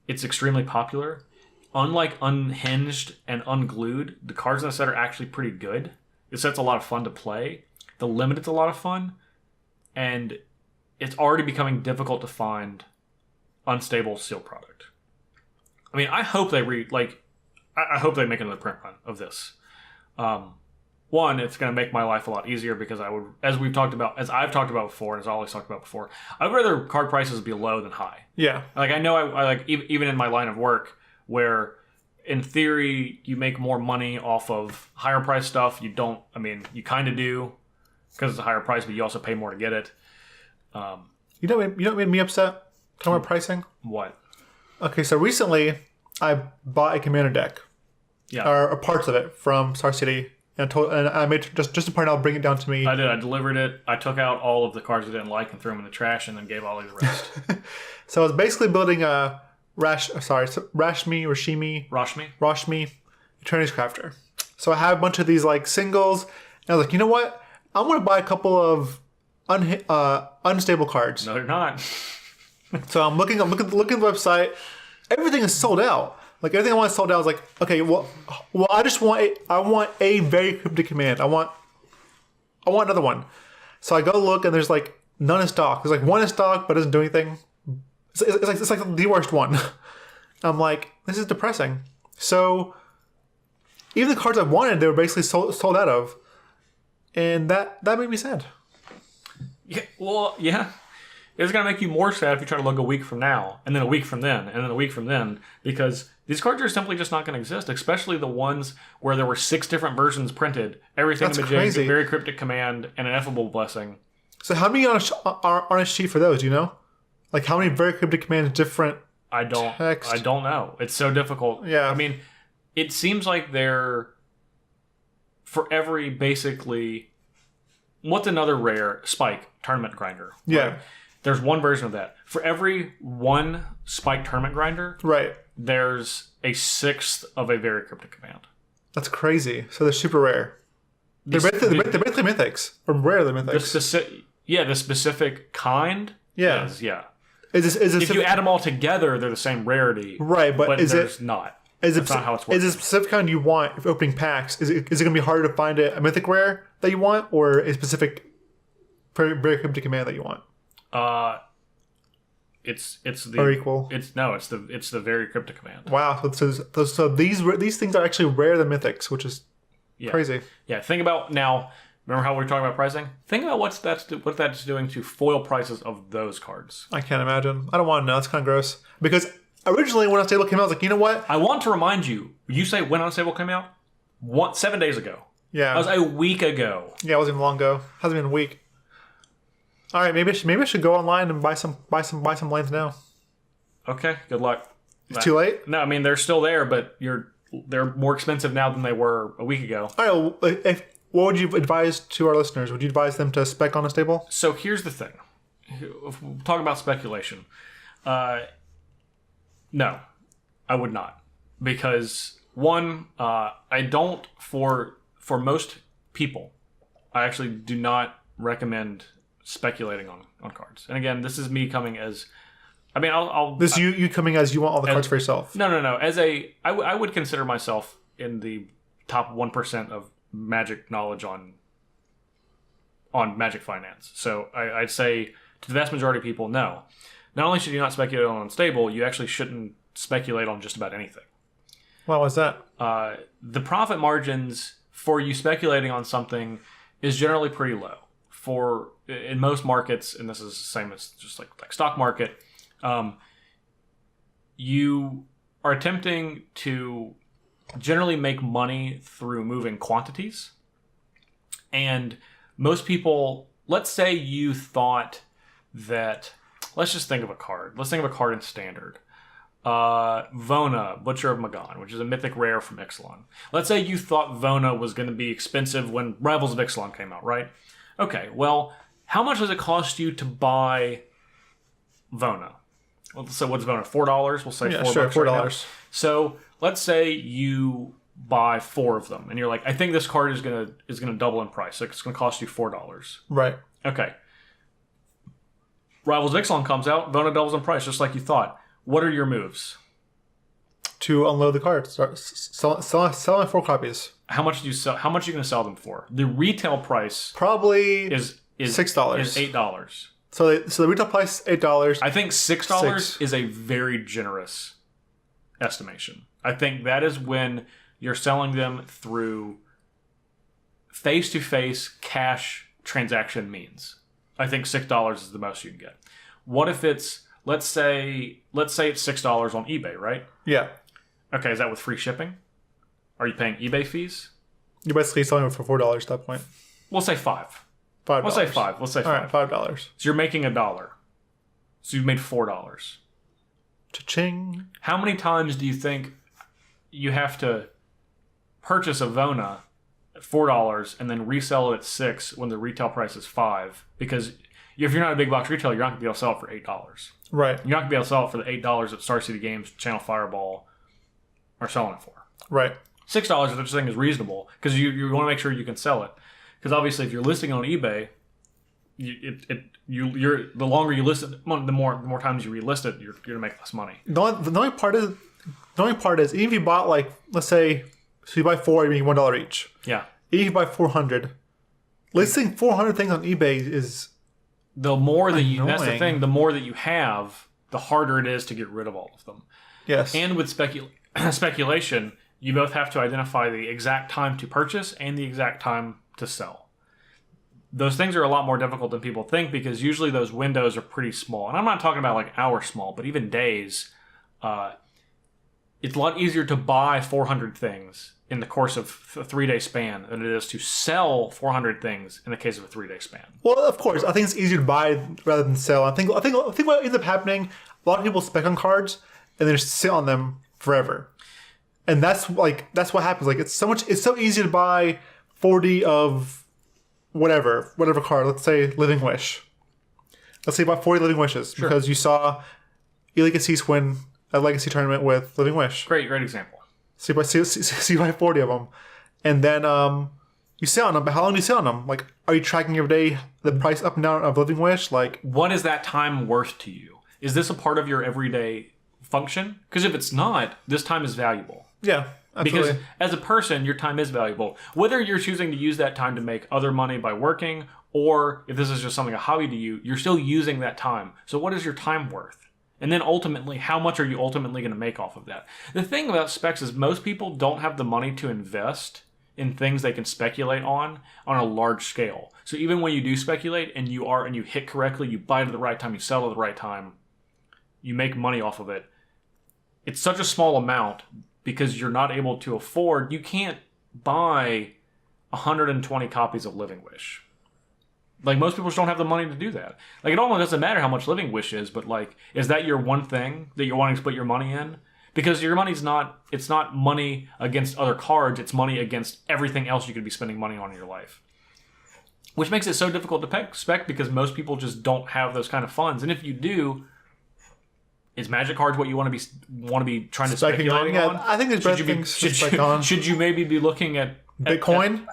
It's extremely popular. Unlike Unhinged and Unglued, the cards in the set are actually pretty good. The set's a lot of fun to play. The Limited's a lot of fun. And it's already becoming difficult to find unstable sealed product. I mean, I hope they I hope they make another print run of this. One, it's going to make my life a lot easier because as I've talked about before, and as I always talked about before, I'd rather card prices be low than high. Yeah. Like, I know I like, even in my line of work, where in theory you make more money off of higher price stuff, you kind of do because it's a higher price, but you also pay more to get it. You know what made me upset? Talking about pricing? What? Okay, so recently I bought a commander deck. Yeah. Or parts of it from Star City. And I made Justin Parnell bring it down to me. I did. I delivered it. I took out all of the cards I didn't like and threw them in the trash, and then gave Ali the rest. So I was basically building a Rashmi Eternity's Crafter. So I have a bunch of these like singles, and I was like, you know what? I'm going to buy a couple of unstable cards. No, they're not. So I'm looking at the website. Everything is sold out. Like everything I want is sold out. I was like, okay, well, I want a very cryptic command. I want another one. So I go look, and there's like none in stock. There's like one in stock, but it doesn't do anything. It's like the worst one. I'm like, this is depressing. So even the cards I wanted, they were basically sold out of, and that made me sad. Yeah. Well, yeah. It's going to make you more sad if you try to look a week from now, and then a week from then, and then a week from then, because these cards are simply just not going to exist, especially the ones where there were 6 different versions printed. Everything That's in crazy. a very cryptic command, and an ineffable blessing. So how many on a sheet for those, do you know? Like how many very cryptic commands, different text? I don't know. It's so difficult. Yeah. I mean, it seems like they're, for every basically, what's another rare? Spike, Tournament Grinder. Yeah. Right? There's one version of that. For every one Spike Tournament Grinder, Right. there's a 1/6 of a very cryptic command. That's crazy. So they're super rare. They're basically mythics. Or rare, they're mythics. The specific kind. Yeah. Is, yeah. Is this If you add them all together, they're the same rarity. Right, but is there's it not. Is That's not how it's working. Is it a specific kind you want if opening packs? Is it going to be harder to find a mythic rare that you want, or a specific very cryptic command that you want? It's the or equal. It's the very cryptic command. Wow. So these things are actually rare than mythics, which is crazy. Yeah. Think about now. Remember how we were talking about pricing? Think about what that's doing to foil prices of those cards. I can't imagine. I don't want to know. It's kind of gross. Because originally when Unstable came out, I was like, you know what? I want to remind you. You say when Unstable came out? 7 days ago. Yeah. That was a week ago. Yeah, it wasn't even long ago. Hasn't been a week. All right, maybe I should go online and buy some lands now. Okay, good luck. It's too late? No, I mean they're still there, but they're more expensive now than they were a week ago. All right, what would you advise to our listeners? Would you advise them to spec on Unstable? So here's the thing. If we talk about speculation. No, I would not. Because one, I don't for most people, I actually do not recommend speculating on cards. And again, this is me coming as, I mean, you coming as you want all the cards for yourself. No. I would consider myself in the top 1% of Magic knowledge on Magic finance. So I'd say to the vast majority of people, no. Not only should you not speculate on Unstable, you actually shouldn't speculate on just about anything. Well, what's that? The profit margins for you speculating on something is generally pretty low. In most markets, and this is the same as just like stock market, you are attempting to generally make money through moving quantities. And most people, let's say you thought that, let's just think of a card. Let's think of a card in Standard. Vona, Butcher of Magan, which is a mythic rare from Ixalan. Let's say you thought Vona was going to be expensive when Rivals of Ixalan came out, right? Okay, well, how much does it cost you to buy Vona? So what's Vona? $4? We'll say $4. Sure, $4. Right now. So let's say you buy 4 of them, and you're like, I think this card is gonna double in price. Like it's gonna cost you $4. Right. Okay. Rivals of Ixalan comes out, Vona doubles in price, just like you thought. What are your moves? To unload the cards, sell my 4 copies. How much do you sell? How much are you gonna sell them for? The retail price probably is $6. Is $8. So the retail price $8. I think $6 is a very generous estimation. I think that is when you're selling them through face-to-face cash transaction means. I think $6 is the most you can get. What if it's let's say it's $6 on eBay, right? Yeah. Okay, is that with free shipping? Are you paying eBay fees? You're basically selling it for $4 at that point. We'll say $5. $5. Let's say $5. Let's say $5. All right, $5. So you're making $1. So you've made $4. Cha-ching. How many times do you think you have to purchase a Vona at $4 and then resell it at $6 when the retail price is $5? Because if you're not a big box retailer, you're not going to be able to sell it for $8. Right. You're not going to be able to sell it for the $8 that Star City Games, Channel Fireball are selling it for. Right. $6, I just think, is reasonable because you want to make sure you can sell it. Because obviously, if you're listing on eBay, the longer you list it, the more times you relist it, you're going to make less money. The only part is even if you bought, like, let's say, so you buy 4, you make $1 each. Yeah. Even if you buy 400, listing 400 things on eBay is the more that annoying. That's the thing. The more that you have, the harder it is to get rid of all of them. Yes. And with speculation, you both have to identify the exact time to purchase and the exact time to sell. Those things are a lot more difficult than people think because usually those windows are pretty small. And I'm not talking about like hours small, but even days. It's a lot easier to buy 400 things in the course of a 3-day span than it is to sell 400 things in the case of a 3-day span. Well, of course, I think it's easier to buy rather than sell. I think what ends up happening, a lot of people spec on cards and they just sit on them forever. And that's what happens. Like it's so easy to buy 40 of whatever card. Let's say Living Wish. Let's say you bought 40 Living Wishes because you saw Legacies win a Legacy tournament with Living Wish. Great example. So you buy 40 of them, and then you sit on them. But how long do you sit on them? Like, are you tracking every day the price up and down of Living Wish? Like, what is that time worth to you? Is this a part of your everyday function? Because if it's not, this time is valuable. Yeah, absolutely. Because as a person, your time is valuable. Whether you're choosing to use that time to make other money by working, or if this is just something a hobby to you, you're still using that time. So what is your time worth? And then ultimately, how much are you ultimately going to make off of that? The thing about specs is most people don't have the money to invest in things they can speculate on a large scale. So even when you do speculate and you hit correctly, you buy it at the right time, you sell at the right time, you make money off of it. It's such a small amount because you're not able to afford, you can't buy 120 copies of Living Wish. Like, most people just don't have the money to do that. Like, it almost doesn't matter how much Living Wish is, but, like, is that your one thing that you're wanting to put your money in? Because your money's not, it's not money against other cards, it's money against everything else you could be spending money on in your life. Which makes it so difficult to spec because most people just don't have those kind of funds. And if you do, is Magic cards what you want to be trying to speculate on? I think there's better things to spec on. Should you maybe be looking at Bitcoin?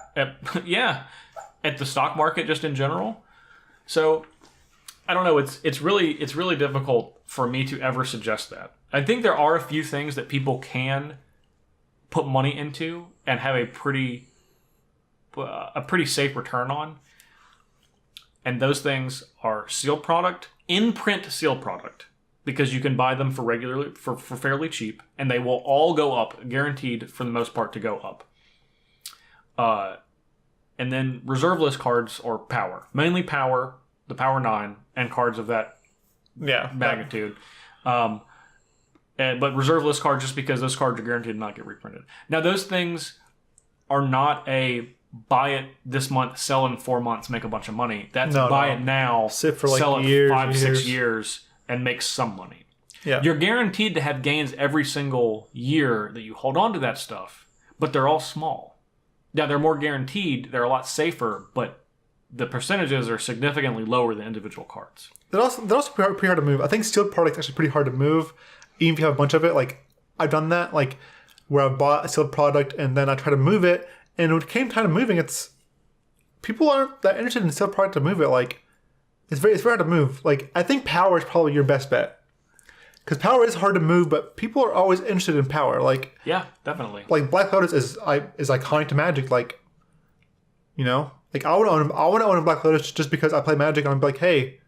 At the stock market just in general. So I don't know. It's really difficult for me to ever suggest that. I think there are a few things that people can put money into and have a pretty safe return on. And those things are sealed product, in-print sealed product, because you can buy them for fairly cheap, and they will all go up, guaranteed for the most part to go up. And then reserve list cards or power. Mainly power, the Power 9, and cards of that magnitude. But reserve list cards just because those cards are guaranteed to not get reprinted. Now, those things are not a buy it this month, sell in 4 months, make a bunch of money. That's buy it now, sit for like sell it years, 5-6 years, and make some money. Yeah. You're guaranteed to have gains every single year that you hold on to that stuff, but they're all small. Yeah, they're more guaranteed, they're a lot safer, but the percentages are significantly lower than individual cards. They're also pretty hard to move. I think sealed product's actually pretty hard to move, even if you have a bunch of it. Like, I've done that. Like, where I bought a sealed product and then I try to move it, and when it came time to moving, people aren't that interested in a sealed product to move it. Like, it's very hard to move. Like, I think power is probably your best bet. Because power is hard to move, but people are always interested in power. Like, yeah, definitely. Like, Black Lotus is iconic to Magic. Like, you know, like I want to own a Black Lotus just because I play Magic and I'm like, hey,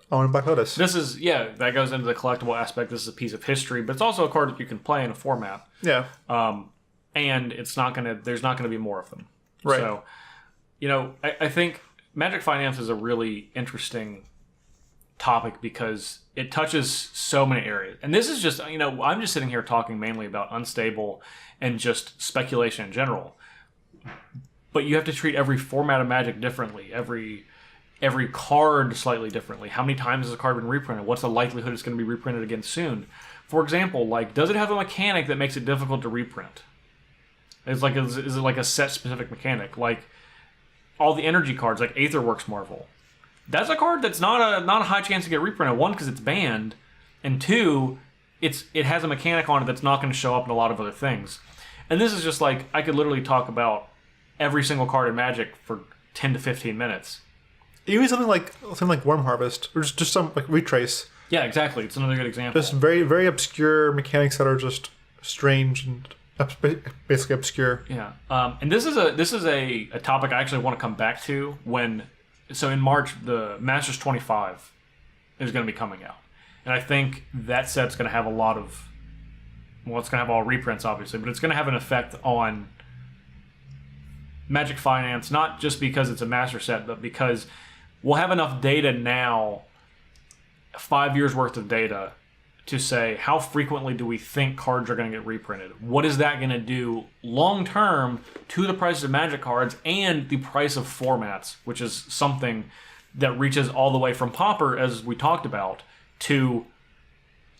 I want a Black Lotus. This is that goes into the collectible aspect. This is a piece of history, but it's also a card that you can play in a format. Yeah. And there's not gonna be more of them. Right. So, you know, I think Magic Finance is a really interesting topic because it touches so many areas. And this is just, you know, I'm just sitting here talking mainly about unstable and just speculation in general. But you have to treat every format of Magic differently, every card slightly differently. How many times has a card been reprinted? What's the likelihood it's going to be reprinted again soon? For example, like, does it have a mechanic that makes it difficult to reprint? Is it like a set specific mechanic? Like all the energy cards, like Aetherworks Marvel. That's a card that's not a high chance to get reprinted. One, because it's banned, and two, it has a mechanic on it that's not going to show up in a lot of other things. And this is just like, I could literally talk about every single card in Magic for 10 to 15 minutes. Even something like Worm Harvest, or just some like Retrace. Yeah, exactly. It's another good example. Just very, very obscure mechanics that are just strange and basically obscure. Yeah. And this is a topic I actually want to come back to so in March, the Masters 25 is going to be coming out. And I think that set's going to have it's going to have all reprints, obviously, but it's going to have an effect on Magic Finance, not just because it's a master set, but because we'll have enough data now, 5 years worth of data, to say how frequently do we think cards are going to get reprinted? What is that going to do long term to the price of Magic cards and the price of formats, which is something that reaches all the way from Pauper, as we talked about, to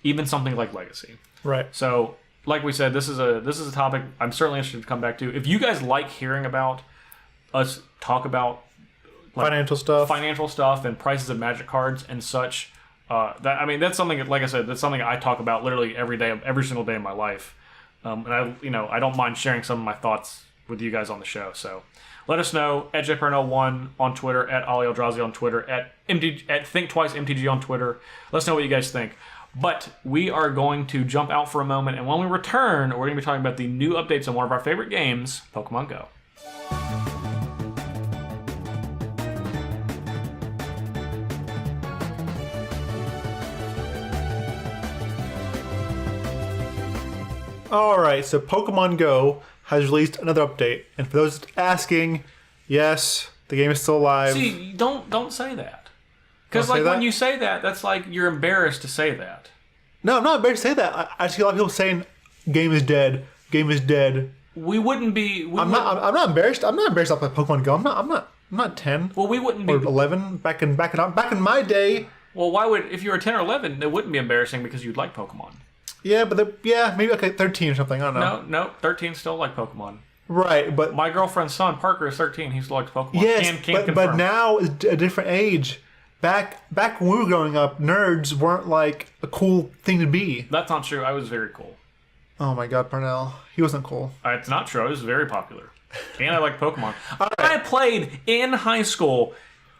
even something like Legacy. Right. So, like we said, this is a topic I'm certainly interested to come back to. If you guys like hearing about us talk about financial stuff and prices of Magic cards and such, that's something, like I said, that's something I talk about literally every single day of my life. And I don't mind sharing some of my thoughts with you guys on the show. So let us know at JParnell1 on Twitter, at Ali Aintrazi on Twitter, at Thinktwice MTG on Twitter. Let us know what you guys think. But we are going to jump out for a moment, and when we return, we're going to be talking about the new updates on one of our favorite games, Pokemon Go. Alright, so Pokemon Go has released another update. And for those asking, yes, the game is still alive. See, don't say that. Because when you say that, that's like you're embarrassed to say that. No, I'm not embarrassed to say that. I see a lot of people saying, game is dead. Game is dead. We wouldn't be... I'm not embarrassed. I'm not embarrassed about Pokemon Go. I'm not 10. Well, we wouldn't be... Or 11. Back in my day. Well, why would... If you were 10 or 11, it wouldn't be embarrassing because you'd like Pokemon. Yeah, but maybe 13 or something. I don't know. No, 13 still like Pokemon. Right, but my girlfriend's son Parker is 13. He still likes Pokemon. Yes, but now is a different age. Back when we were growing up, nerds weren't like a cool thing to be. That's not true. I was very cool. Oh my God, Parnell, he wasn't cool. It's not true. I was very popular, and I like Pokemon. Right. I played in high school.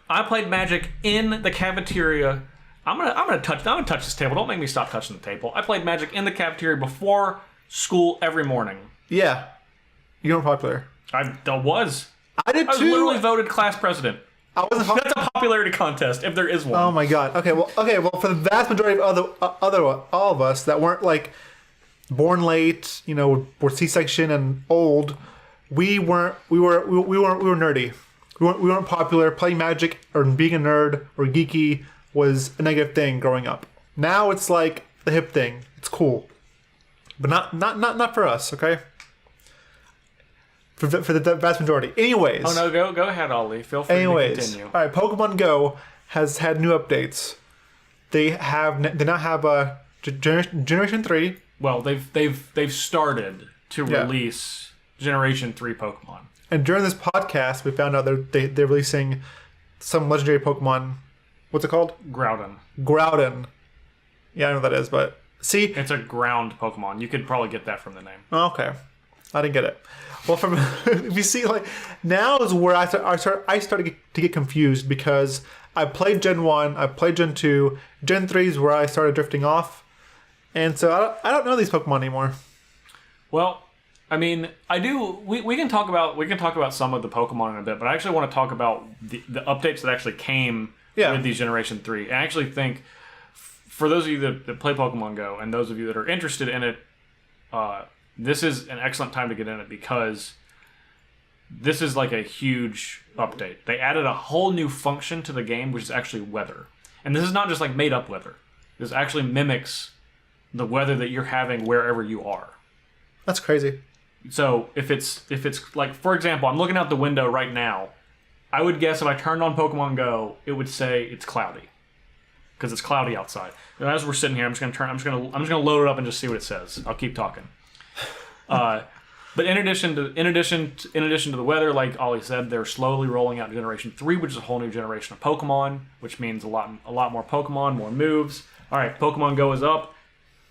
I played Magic in the cafeteria. I'm gonna touch this table. Don't make me stop touching the table. I played Magic in the cafeteria before school every morning. Yeah, you weren't popular. I was. I did too. I was literally voted class president. That's a popularity contest, if there is one. Oh my God. Okay. Well, for the vast majority of all of us that weren't like born late, were C-section and old, we were nerdy. We weren't popular. Playing Magic or being a nerd or geeky was a negative thing growing up. Now it's like the hip thing. It's cool, but not for us. Okay. For the vast majority. Anyways. Oh no, go ahead, Ollie. Feel free to continue. All right, Pokemon Go has had new updates. They now have a Generation 3. Well, they've started to release Generation 3 Pokemon. And during this podcast, we found out they're releasing some legendary Pokemon. What's it called? Groudon. Yeah, I know what that is, but See, It's a ground Pokemon. You could probably get that from the name. okay, I didn't get it. Well, from if you see, like now is where I started to get confused because I played Gen 1, I played Gen 2, Gen 3 is where I started drifting off, and so I don't know these Pokemon anymore. Well, I mean, I do. We can talk about some of the Pokemon in a bit, but I actually want to talk about the updates that actually came with these Generation 3. I actually think for those of you that play Pokemon Go and those of you that are interested in it, this is an excellent time to get in it because this is like a huge update. They added a whole new function to the game, which is actually weather. And this is not just like made up weather. This actually mimics the weather that you're having wherever you are. That's crazy. So if it's like, for example, I'm looking out the window right now. I would guess if I turned on Pokemon Go, it would say it's cloudy because it's cloudy outside. And as we're sitting here, I'm just gonna load it up and just see what it says. I'll keep talking. But in addition to the weather, like Ollie said, they're slowly rolling out Generation 3, which is a whole new generation of Pokemon, which means a lot more Pokemon, more moves. All right, Pokemon Go is up.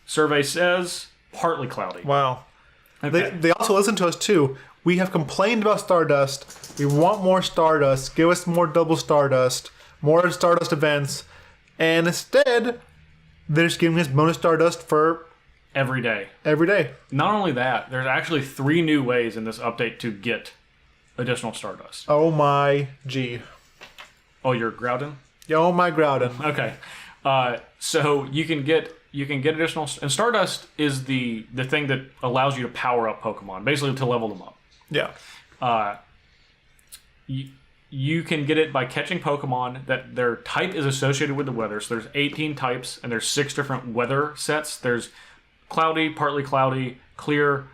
Survey says partly cloudy. Wow. Okay. They also listen to us too. We have complained about Stardust. We want more Stardust. Give us more double Stardust. More Stardust events. And instead, they're just giving us bonus Stardust for every day. Every day. Not only that, there's actually 3 new ways in this update to get additional Stardust. Oh my G. Oh, you're Groudon? Oh my Groudon. Okay. So you can get additional, and Stardust is the thing that allows you to power up Pokemon, basically to level them up. Yeah. You can get it by catching Pokemon that their type is associated with the weather. So there's 18 types, and there's 6 different weather sets. There's cloudy, partly cloudy, clear,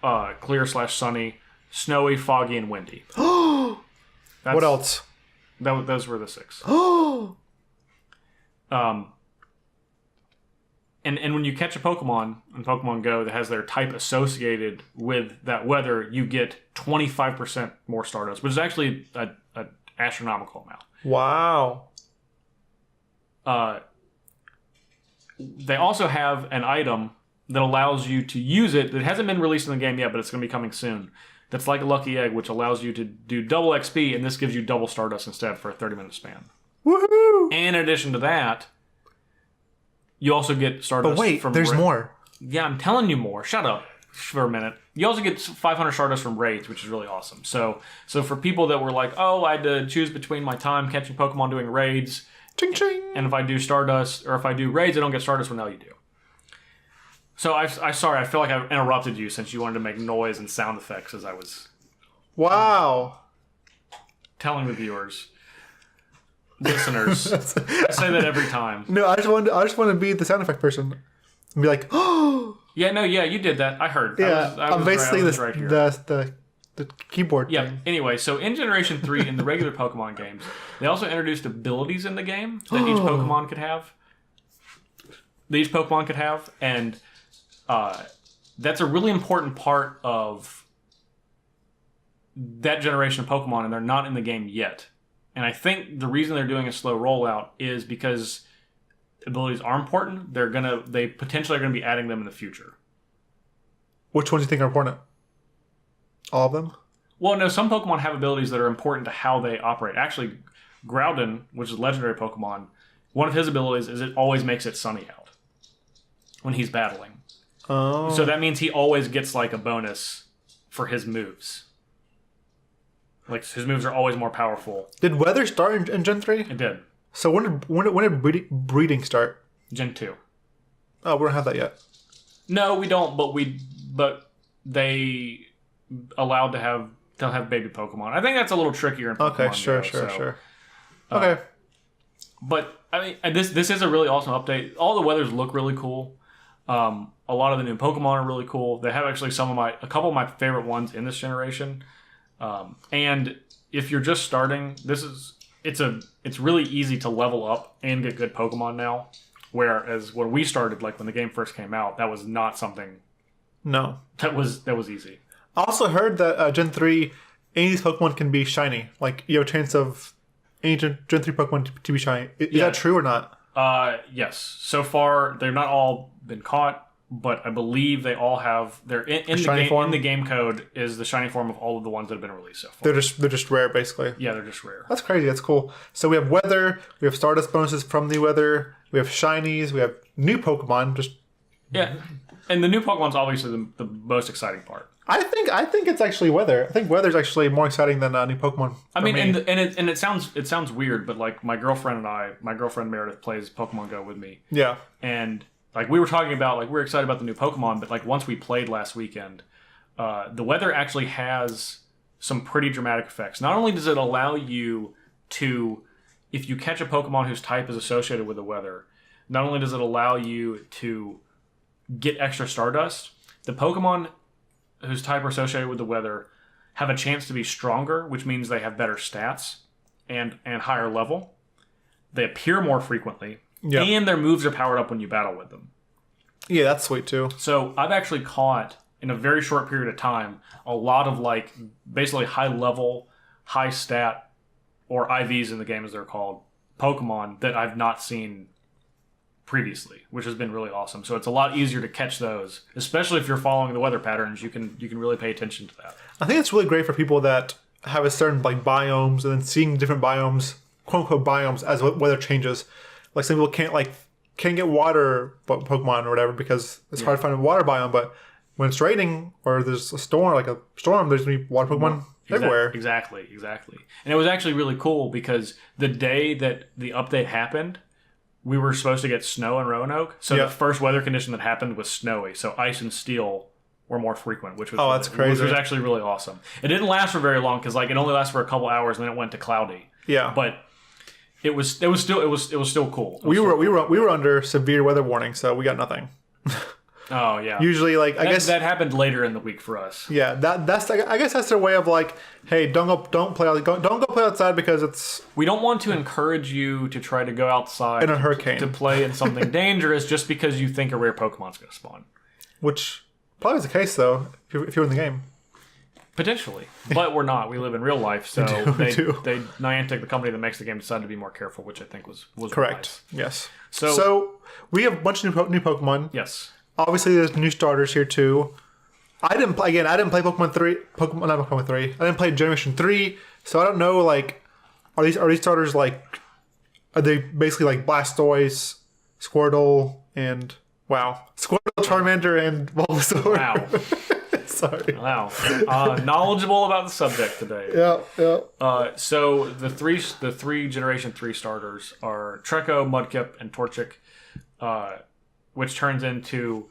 clear/sunny, snowy, foggy, and windy. What else? Those were the 6. And when you catch a Pokemon in Pokemon Go that has their type associated with that weather, you get 25% more Stardust, which is actually an astronomical amount. Wow. They also have an item that allows you to use it that hasn't been released in the game yet, but it's going to be coming soon. That's like a Lucky Egg, which allows you to do double XP, and this gives you double Stardust instead for a 30-minute span. Woohoo! And in addition to that, you also get Stardust. But wait, there's more. Yeah, I'm telling you more. Shut up for a minute. You also get 500 Stardust from raids, which is really awesome. So for people that were like, oh, I had to choose between my time catching Pokemon doing raids, ching ching, and if I do Stardust, or if I do raids, I don't get Stardust, well, now you do. So sorry, I feel like I interrupted you since you wanted to make noise and sound effects as I was... Wow. Telling the viewers... Listeners, I say that every time. No, I just want to be the sound effect person and be like, oh. Yeah, you did that. I heard. Yeah, I'm basically right here. the keyboard. Yeah. Thing. Anyway, so in Generation 3, in the regular Pokemon games, they also introduced abilities in the game that each Pokemon could have. And that's a really important part of that generation of Pokemon, and they're not in the game yet. And I think the reason they're doing a slow rollout is because abilities are important. They potentially are gonna be adding them in the future. Which ones do you think are important? All of them? Well, no, some Pokemon have abilities that are important to how they operate. Actually, Groudon, which is a legendary Pokemon, one of his abilities is it always makes it sunny out when he's battling. Oh. So that means he always gets like a bonus for his moves. Like, his moves are always more powerful. Did weather start in Gen 3? It did. So when did breeding start? Gen 2. Oh, we don't have that yet. No, we don't, but they allowed to have baby Pokemon. I think that's a little trickier in Pokemon Okay, sure. Okay. But, I mean, this is a really awesome update. All the weathers look really cool. A lot of the new Pokemon are really cool. They have actually a couple of my favorite ones in this generation. And if you're just starting, it's really easy to level up and get good Pokemon now. Whereas when we started, like when the game first came out, that was not something. No, that was easy. I also heard that Gen 3, any of these Pokemon can be shiny. Like you have a chance of any Gen 3 Pokemon to be shiny. Is that true or not? Yes. So far, they've not all been caught, but I believe they all have. They're in the game. Form? In the game code is the shiny form of all of the ones that have been released so far. They're just rare, basically. Yeah, they're just rare. That's crazy. That's cool. So we have weather. We have Stardust bonuses from the weather. We have shinies. We have new Pokemon. Yeah, and the new Pokemon's obviously the most exciting part. I think it's actually weather. I think weather's actually more exciting than new Pokemon. I mean, and it sounds weird, but like my girlfriend Meredith plays Pokemon Go with me. Yeah. And like we were talking about, like we were excited about the new Pokemon, but like once we played last weekend, the weather actually has some pretty dramatic effects. Not only does it allow you to, if you catch a Pokemon whose type is associated with the weather, not only does it allow you to get extra Stardust, the Pokemon whose type are associated with the weather have a chance to be stronger, which means they have better stats and higher level. They appear more frequently, and their moves are powered up when you battle with them. Yeah, that's sweet too. So I've actually caught, in a very short period of time, a lot of like basically high level, high stat, or IVs in the game as they're called, Pokemon that I've not seen previously, which has been really awesome. So it's a lot easier to catch those, especially if you're following the weather patterns. You can really pay attention to that. I think it's really great for people that have a certain like biomes and then seeing different biomes, quote unquote biomes, as weather changes. Like some people can't get water Pokemon or whatever because it's hard to find a water biome. But when it's raining or there's a storm, there's gonna be water Pokemon everywhere. Exactly. And it was actually really cool because the day that the update happened, we were supposed to get snow in Roanoke, so the first weather condition that happened was snowy. So ice and steel were more frequent, which was that's crazy. Which was actually really awesome. It didn't last for very long because like it only lasted for a couple hours, and then it went to cloudy. Yeah, but it was still cool. We were under severe weather warning, so we got nothing. Oh yeah. Usually, I guess that happened later in the week for us. Yeah, that's I guess that's their way of like, hey, don't go play outside because it's. We don't want to encourage you to try to go outside in a hurricane to play in something dangerous just because you think a rare Pokemon's going to spawn. Which probably is the case though, if you're in the game. Potentially, but we're not. We live in real life, so Niantic, the company that makes the game, decided to be more careful, which I think was correct. Wise. Yes. So we have a bunch of new Pokemon. Yes. Obviously, there's new starters here too. I didn't play Pokemon 3. Not Pokemon 3. I didn't play Generation 3, so I don't know. Like, are these starters like? Are they basically like Blastoise, Squirtle, and Squirtle, Charmander, and Bulbasaur? Wow. Sorry. Wow. Knowledgeable about the subject today. Yeah. So the three Generation 3 starters are Treecko, Mudkip, and Torchic, which turns into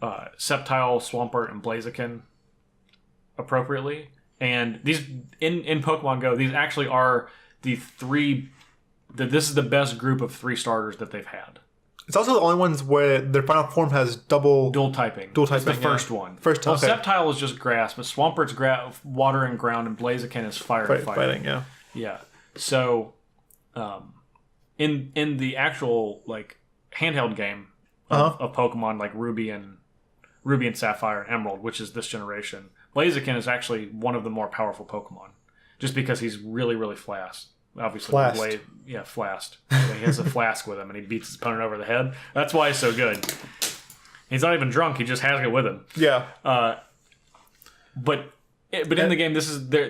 Sceptile, Swampert, and Blaziken appropriately. And these in Pokemon Go, these actually are the three. This is the best group of 3 starters that they've had. It's also the only ones where their final form has dual typing. It's the first one. Sceptile is just grass, but Swampert's water and ground, and Blaziken is fire and fighting. Yeah. So, in the actual like handheld game of Pokemon, like Ruby and Sapphire and Emerald, which is this generation, Blaziken is actually one of the more powerful Pokemon, just because he's really, really fast. Obviously, Flast. He has a flask with him, and he beats his opponent over the head. That's why he's so good. He's not even drunk; he just has it with him. Yeah. But in the game,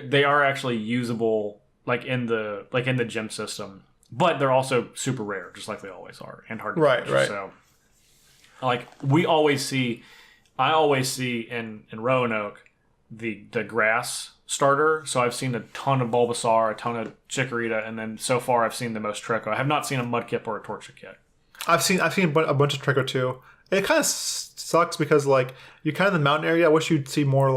they are actually usable, like in the gym system. But they're also super rare, just like they always are, and hard to catch. Right. So, like I always see in Roanoke the grass starter. So I've seen a ton of Bulbasaur, a ton of Chikorita, and then so far I've seen the most Treecko. I have not seen a Mudkip or a Torchic yet. I've seen a bunch of Treecko too. It kind of sucks because like you're kind of in the mountain area. I wish you'd see more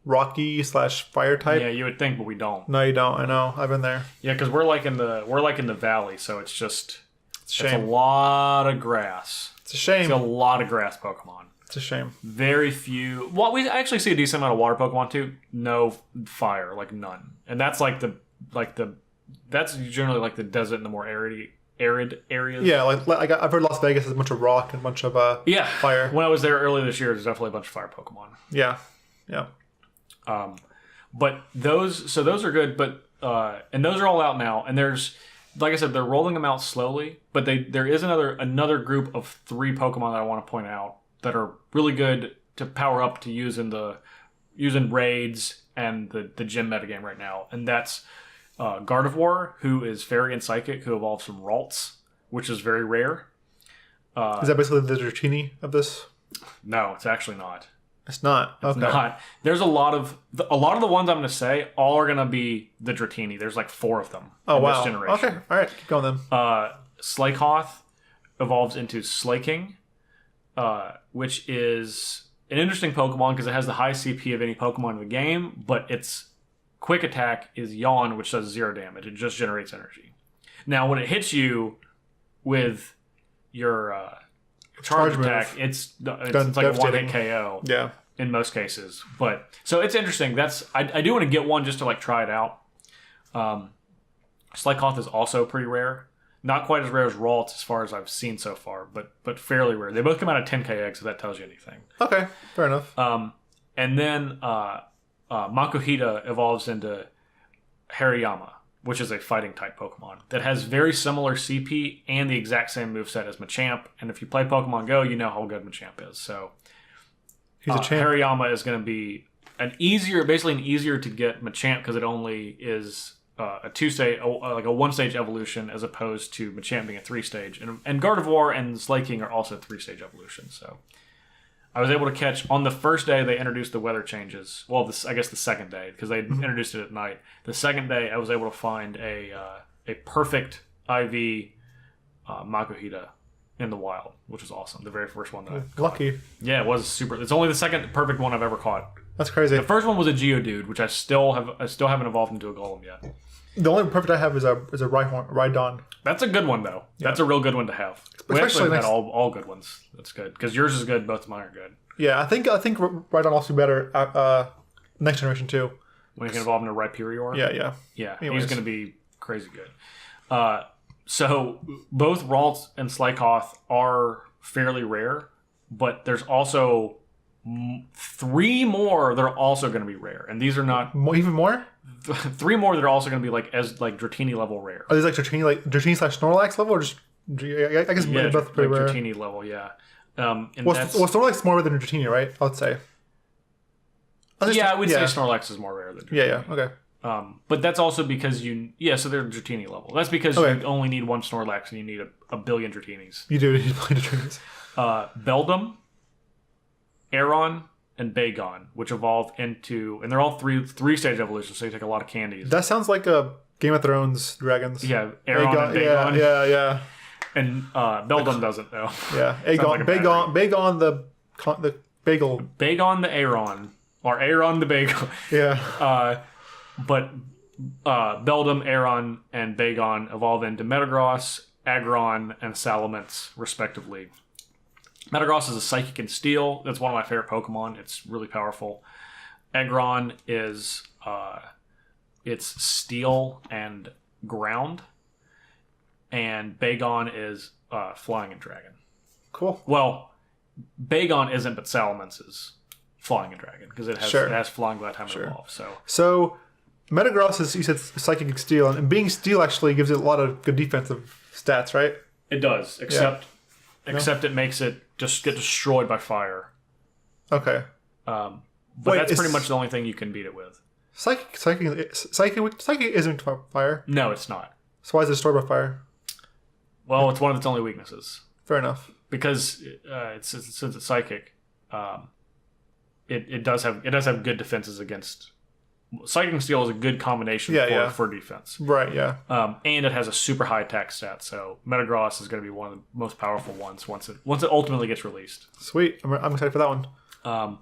rocky / fire type. Yeah, you would think, but we don't. No, you don't. I know. I've been there. Yeah, because we're like in the valley, so it's a lot of grass. It's a shame. It's a lot of grass Pokemon. It's a shame. Very few. Well, we actually see a decent amount of water Pokemon too. No fire, like none. And that's that's generally like the desert and the more arid areas. Yeah, like I've heard Las Vegas has a bunch of rock and a bunch of fire. When I was there earlier this year, there's definitely a bunch of fire Pokemon. Yeah. But those are good. But and those are all out now. And there's like I said, they're rolling them out slowly, but there is another group of 3 Pokemon that I want to point out that are really good to power up to use in raids and the gym metagame right now, and that's Gardevoir, who is Fairy and Psychic, who evolves from Ralts, which is very rare. Is that basically the Dratini of this? No, it's actually not. It's not. Okay. It's not. There's a lot of the ones I'm going to say all are going to be the Dratini. There's like 4 of them. Oh, in wow. This generation. Okay. All right. Keep going then. Slakoth evolves into Slaking, which is an interesting Pokemon because it has the highest CP of any Pokemon in the game, but its quick attack is Yawn, which does 0 damage. It just generates energy. Now, when it hits you with your charge attack, it's like a 1-hit KO. Yeah. In most cases, but so it's interesting. I do want to get one just to like try it out. Slakoth is also pretty rare, not quite as rare as Ralts as far as I've seen so far, but fairly rare. They both come out of 10k eggs, if that tells you anything. Okay, fair enough. And then Makuhita evolves into Hariyama, which is a fighting type Pokemon that has very similar CP and the exact same moveset as Machamp. And if you play Pokemon Go, you know how good Machamp is. So he's a champ. Hariyama is going to be basically an easier to get Machamp because it only is a 2-stage, like a 1-stage evolution, as opposed to Machamp being a 3-stage. And Gardevoir and Slaking are also 3-stage evolutions. So I was able to catch on the first day they introduced the weather changes. Well, I guess the second day because they introduced it at night. The second day I was able to find a perfect IV Makuhita in the wild, which was awesome. The very first one that I caught. Lucky. Yeah, it was super. It's only the second perfect one I've ever caught. That's crazy. The first one was a Geodude, which I still haven't evolved into a Golem yet. The only perfect I have is a Rhydon. That's a good one though. Yeah. That's a real good one to have. We actually had all good ones. That's good because yours is good. Both of mine are good. Yeah, I think Rhydon also be better next generation too. When you can evolve into Rhyperior. Yeah. Anyways. He's going to be crazy good. So both Ralts and Slakoth are fairly rare, but there's also 3 more that are also going to be rare, and these are not even more. 3 more that are also going to be like Dratini level rare. Are these like Dratini/Snorlax level, or just I guess both pretty rare. Dratini level, yeah. Snorlax more rare than Dratini, right? I would say. I would say Snorlax is more rare than Dratini. Yeah. Okay. But that's also because so they're Dratini level. That's because you only need 1 Snorlax and you need a billion Dratinis. You do need a billion Dratinis. Beldum, Aeron, and Bagon, which evolve into, and they're all 3-stage evolutions, so you take a lot of candies. That sounds like a Game of Thrones dragons. Yeah, Aeron and Bagon. Yeah. And Beldum doesn't though. Yeah, Bagon the bagel. Bagon the Aeron, or Aeron the Bagel. Yeah. But Beldum, Aeron, and Bagon evolve into Metagross, Aggron, and Salamence, respectively. Metagross is a Psychic and Steel. That's one of my favorite Pokemon. It's really powerful. Aggron is it's Steel and Ground. And Bagon is Flying and Dragon. Cool. Well, Bagon isn't, but Salamence is Flying and Dragon because it has Flying by the time it evolves. So Metagross is, you said, Psychic and Steel, and being Steel actually gives it a lot of good defensive stats, right? It does, except it makes it just get destroyed by fire. Okay. But that's pretty much the only thing you can beat it with. Psychic isn't fire. No, it's not. So why is it destroyed by fire? Well, it's one of its only weaknesses. Fair enough. Because since it's psychic, it does have good defenses against. Psychic and Steel is a good combination for defense. Right. Yeah. And it has a super high attack stat, so Metagross is going to be one of the most powerful ones once it ultimately gets released. Sweet. I'm excited for that one.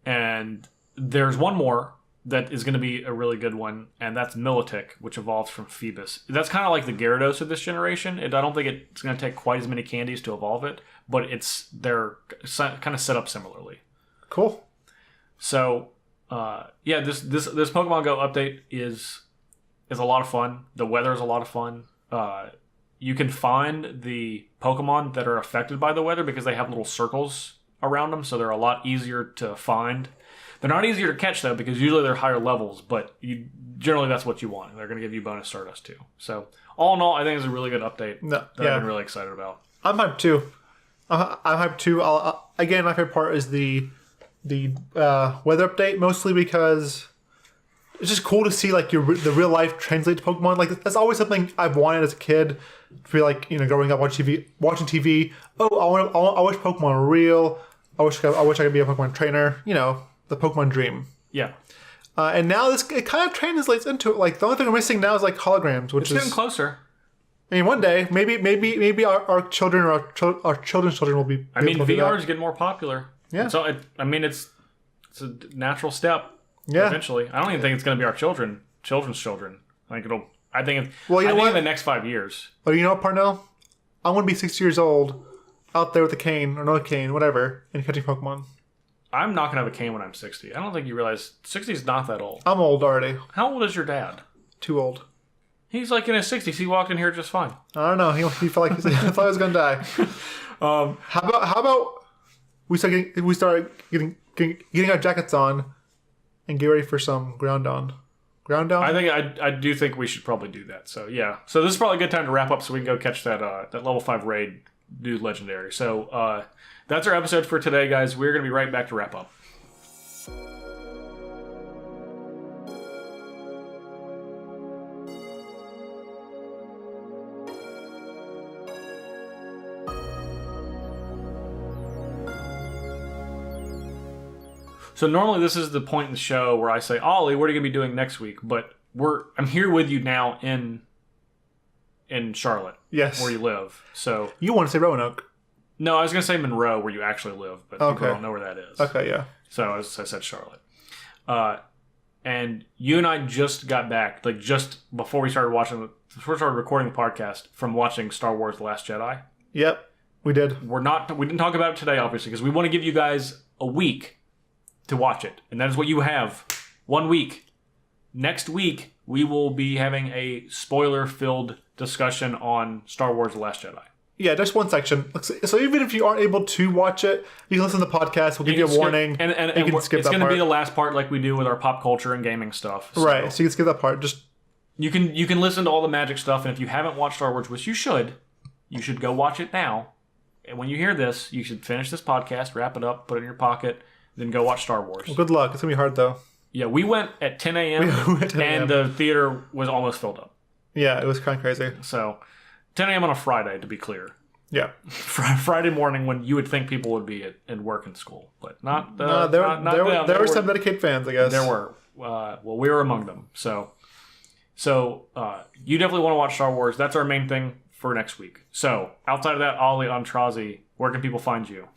And there's one more that is going to be a really good one, and that's Milotic, which evolves from Phoebus. That's kind of like the Gyarados of this generation. I don't think it's going to take quite as many candies to evolve it, but they're kind of set up similarly. Cool. So, this Pokemon Go update is a lot of fun. The weather is a lot of fun. You can find the Pokemon that are affected by the weather because they have little circles around them, so they're a lot easier to find. They're not easier to catch, though, because usually they're higher levels, but generally that's what you want. They're going to give you bonus Stardust, too. So, all in all, I think it's a really good update that I've been really excited about. I'm hyped, too. I'm hyped, too. Again, my favorite part is the weather update, mostly because it's just cool to see like the real life translate to Pokemon. Like that's always something I've wanted as a kid. To be like, growing up watching TV. Oh, I wish Pokemon were real. I wish I could be a Pokemon trainer. The Pokemon dream. Yeah. And now it kind of translates into it. Like the only thing we're missing now is like holograms, which it's getting closer. I mean, one day maybe our children or our children's children will be. I mean, VR is getting more popular. Yeah. So it's a natural step. Yeah. Eventually, I don't even think it's going to be our children's children. I think in the next 5 years. But you know what, Parnell? I'm going to be 60 years old, out there with a cane or no cane, whatever, and catching Pokemon. I'm not going to have a cane when I'm 60. I don't think you realize 60 is not that old. I'm old already. How old is your dad? Too old. He's like in his 60s. He walked in here just fine. I don't know. He felt like he thought he was going to die. How about we start getting our jackets on and get ready for some ground down? Ground down? I do think we should probably do that. So yeah. So this is probably a good time to wrap up so we can go catch that level 5 raid dude legendary. So that's our episode for today, guys. We're going to be right back to wrap up. So normally this is the point in the show where I say, Ollie, what are you going to be doing next week? But I'm here with you now in Charlotte. Yes. Where you live. So you want to say Roanoke? No, I was going to say Monroe, where you actually live, but people don't know where that is. Okay, yeah. So I said Charlotte. And you and I just got back, like just before we started recording the podcast, from watching Star Wars: The Last Jedi. Yep, we did. We didn't talk about it today, obviously, because we want to give you guys a week to watch it, and that is what you have. 1 week. Next week, we will be having a spoiler-filled discussion on Star Wars: The Last Jedi. Yeah, just one section. So even if you aren't able to watch it, you can listen to the podcast. We'll give you a warning. And you can skip that part. It's going to be the last part, like we do with our pop culture and gaming stuff. So right. So you can skip that part. Just you can listen to all the magic stuff, and if you haven't watched Star Wars, which you should go watch it now. And when you hear this, you should finish this podcast, wrap it up, put it in your pocket, then go watch Star Wars. Well, good luck. It's going to be hard, though. Yeah, we went at 10 a.m. and the theater was almost filled up. Yeah, it was kind of crazy. So 10 a.m. on a Friday, to be clear. Yeah. Friday morning when you would think people would be at work and school. But not there were some dedicated fans, I guess. There were. Well, we were among them. So you definitely want to watch Star Wars. That's our main thing for next week. So outside of that, Ali Aintrazi, where can people find you?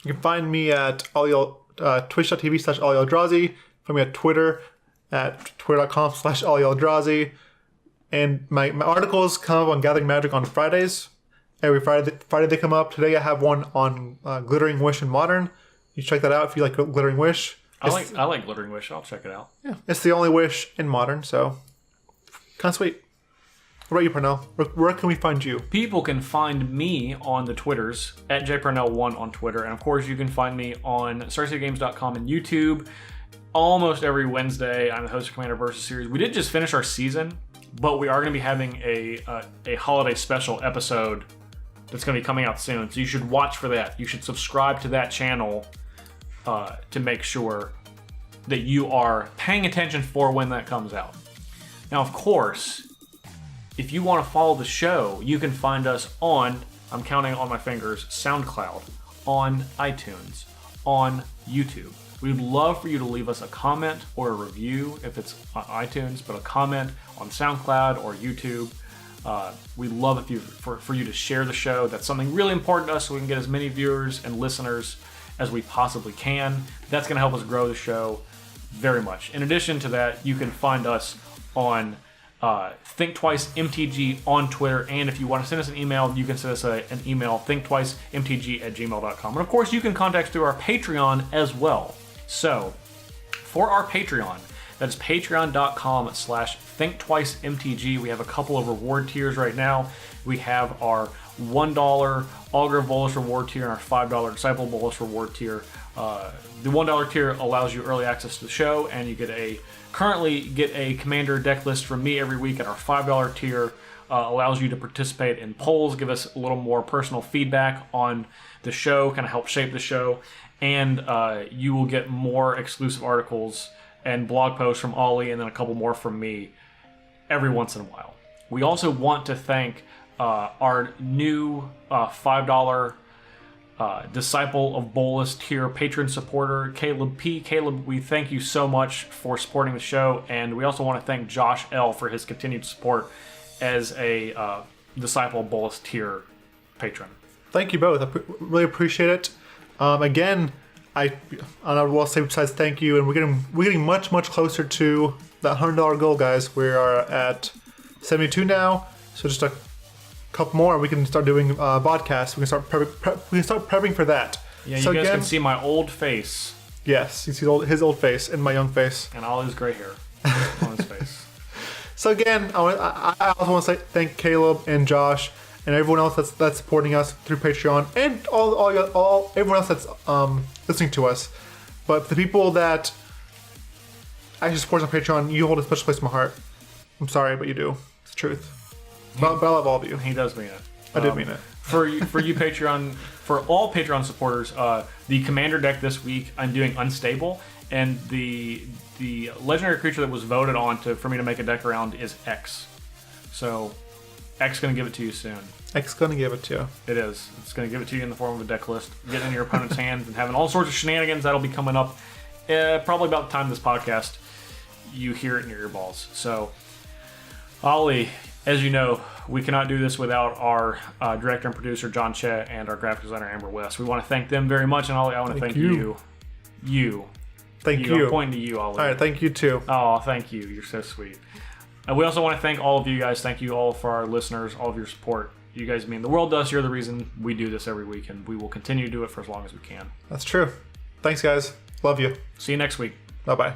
You can find me at twitch.tv/Ali. Find me at Twitter at twitter.com/Ali. And my articles come up on Gathering Magic on Fridays. Every Friday they come up. Today I have one on Glittering Wish and Modern. You check that out if you like Glittering Wish. I like Glittering Wish. I'll check it out. Yeah, it's the only wish in Modern, so kind of sweet. What about you, Parnell? Where can we find you? People can find me on the Twitters at jparnell1 on Twitter, and of course you can find me on StarCityGames.com and YouTube. Almost every Wednesday, I'm the host of Commander Versus series. We did just finish our season, but we are going to be having a holiday special episode that's going to be coming out soon. So you should watch for that. You should subscribe to that channel to make sure that you are paying attention for when that comes out. Now, of course, if you want to follow the show, you can find us on, I'm counting on my fingers, SoundCloud, on iTunes, on YouTube. We'd love for you to leave us a comment or a review if it's on iTunes, but a comment on SoundCloud or YouTube. We'd love for you to share the show. That's something really important to us so we can get as many viewers and listeners as we possibly can. That's going to help us grow the show very much. In addition to that, you can find us on Thinktwice MTG on Twitter, and if you want to send us an email, you can send us an email, thinktwicemtg@gmail.com. And of course, you can contact us through our Patreon as well. So, for our Patreon, that is patreon.com/thinktwicemtg. We have a couple of reward tiers right now. We have our $1 Augur Bolus reward tier and our $5 Disciple Bolus reward tier. The $1 tier allows you early access to the show, and you currently get a Commander deck list from me every week. And our $5 tier allows you to participate in polls, give us a little more personal feedback on the show, kind of help shape the show, and you will get more exclusive articles and blog posts from Ali, and then a couple more from me every once in a while. We also want to thank our new $5 Disciple of Bolus tier patron supporter, Caleb P. Caleb, we thank you so much for supporting the show, and we also want to thank Josh L. for his continued support as a Disciple of Bolus tier patron. Thank you both. I really appreciate it. Again, I will say besides thank you, and we're getting much closer to that $100 goal, guys. We are at 72 now, so just a couple more, and we can start doing vodcasts. We can start prepping for that. Yeah, you guys can see my old face. Yes, you see his old face and my young face, and all his gray hair on his face. So again, I also want to say thank Caleb and Josh and everyone else that's supporting us through Patreon, and everyone else that's listening to us. But the people that actually support us on Patreon, you hold a special place in my heart. I'm sorry, but you do. It's the truth. But I love all of you. He does mean it. I did mean it. For you Patreon, for all Patreon supporters, the Commander deck this week, I'm doing Unstable, and the legendary creature that was voted on for me to make a deck around is X. So X going to give it to you soon. X going to give it to you. It is. It's going to give it to you in the form of a deck list. Getting in your opponent's hands and having all sorts of shenanigans. That'll be coming up probably about the time this podcast, you hear it in your earballs. So, Ali, as you know, we cannot do this without our director and producer, John Che, and our graphic designer, Amber West. We want to thank them very much. And Ali, I want to thank you. Thank you. I'm pointing to you, Ali. All right, thank you too. Oh, thank you. You're so sweet. And we also want to thank all of you guys. Thank you all for our listeners, all of your support. You guys mean the world to us. You're the reason we do this every week, and we will continue to do it for as long as we can. That's true. Thanks, guys. Love you. See you next week. Bye-bye.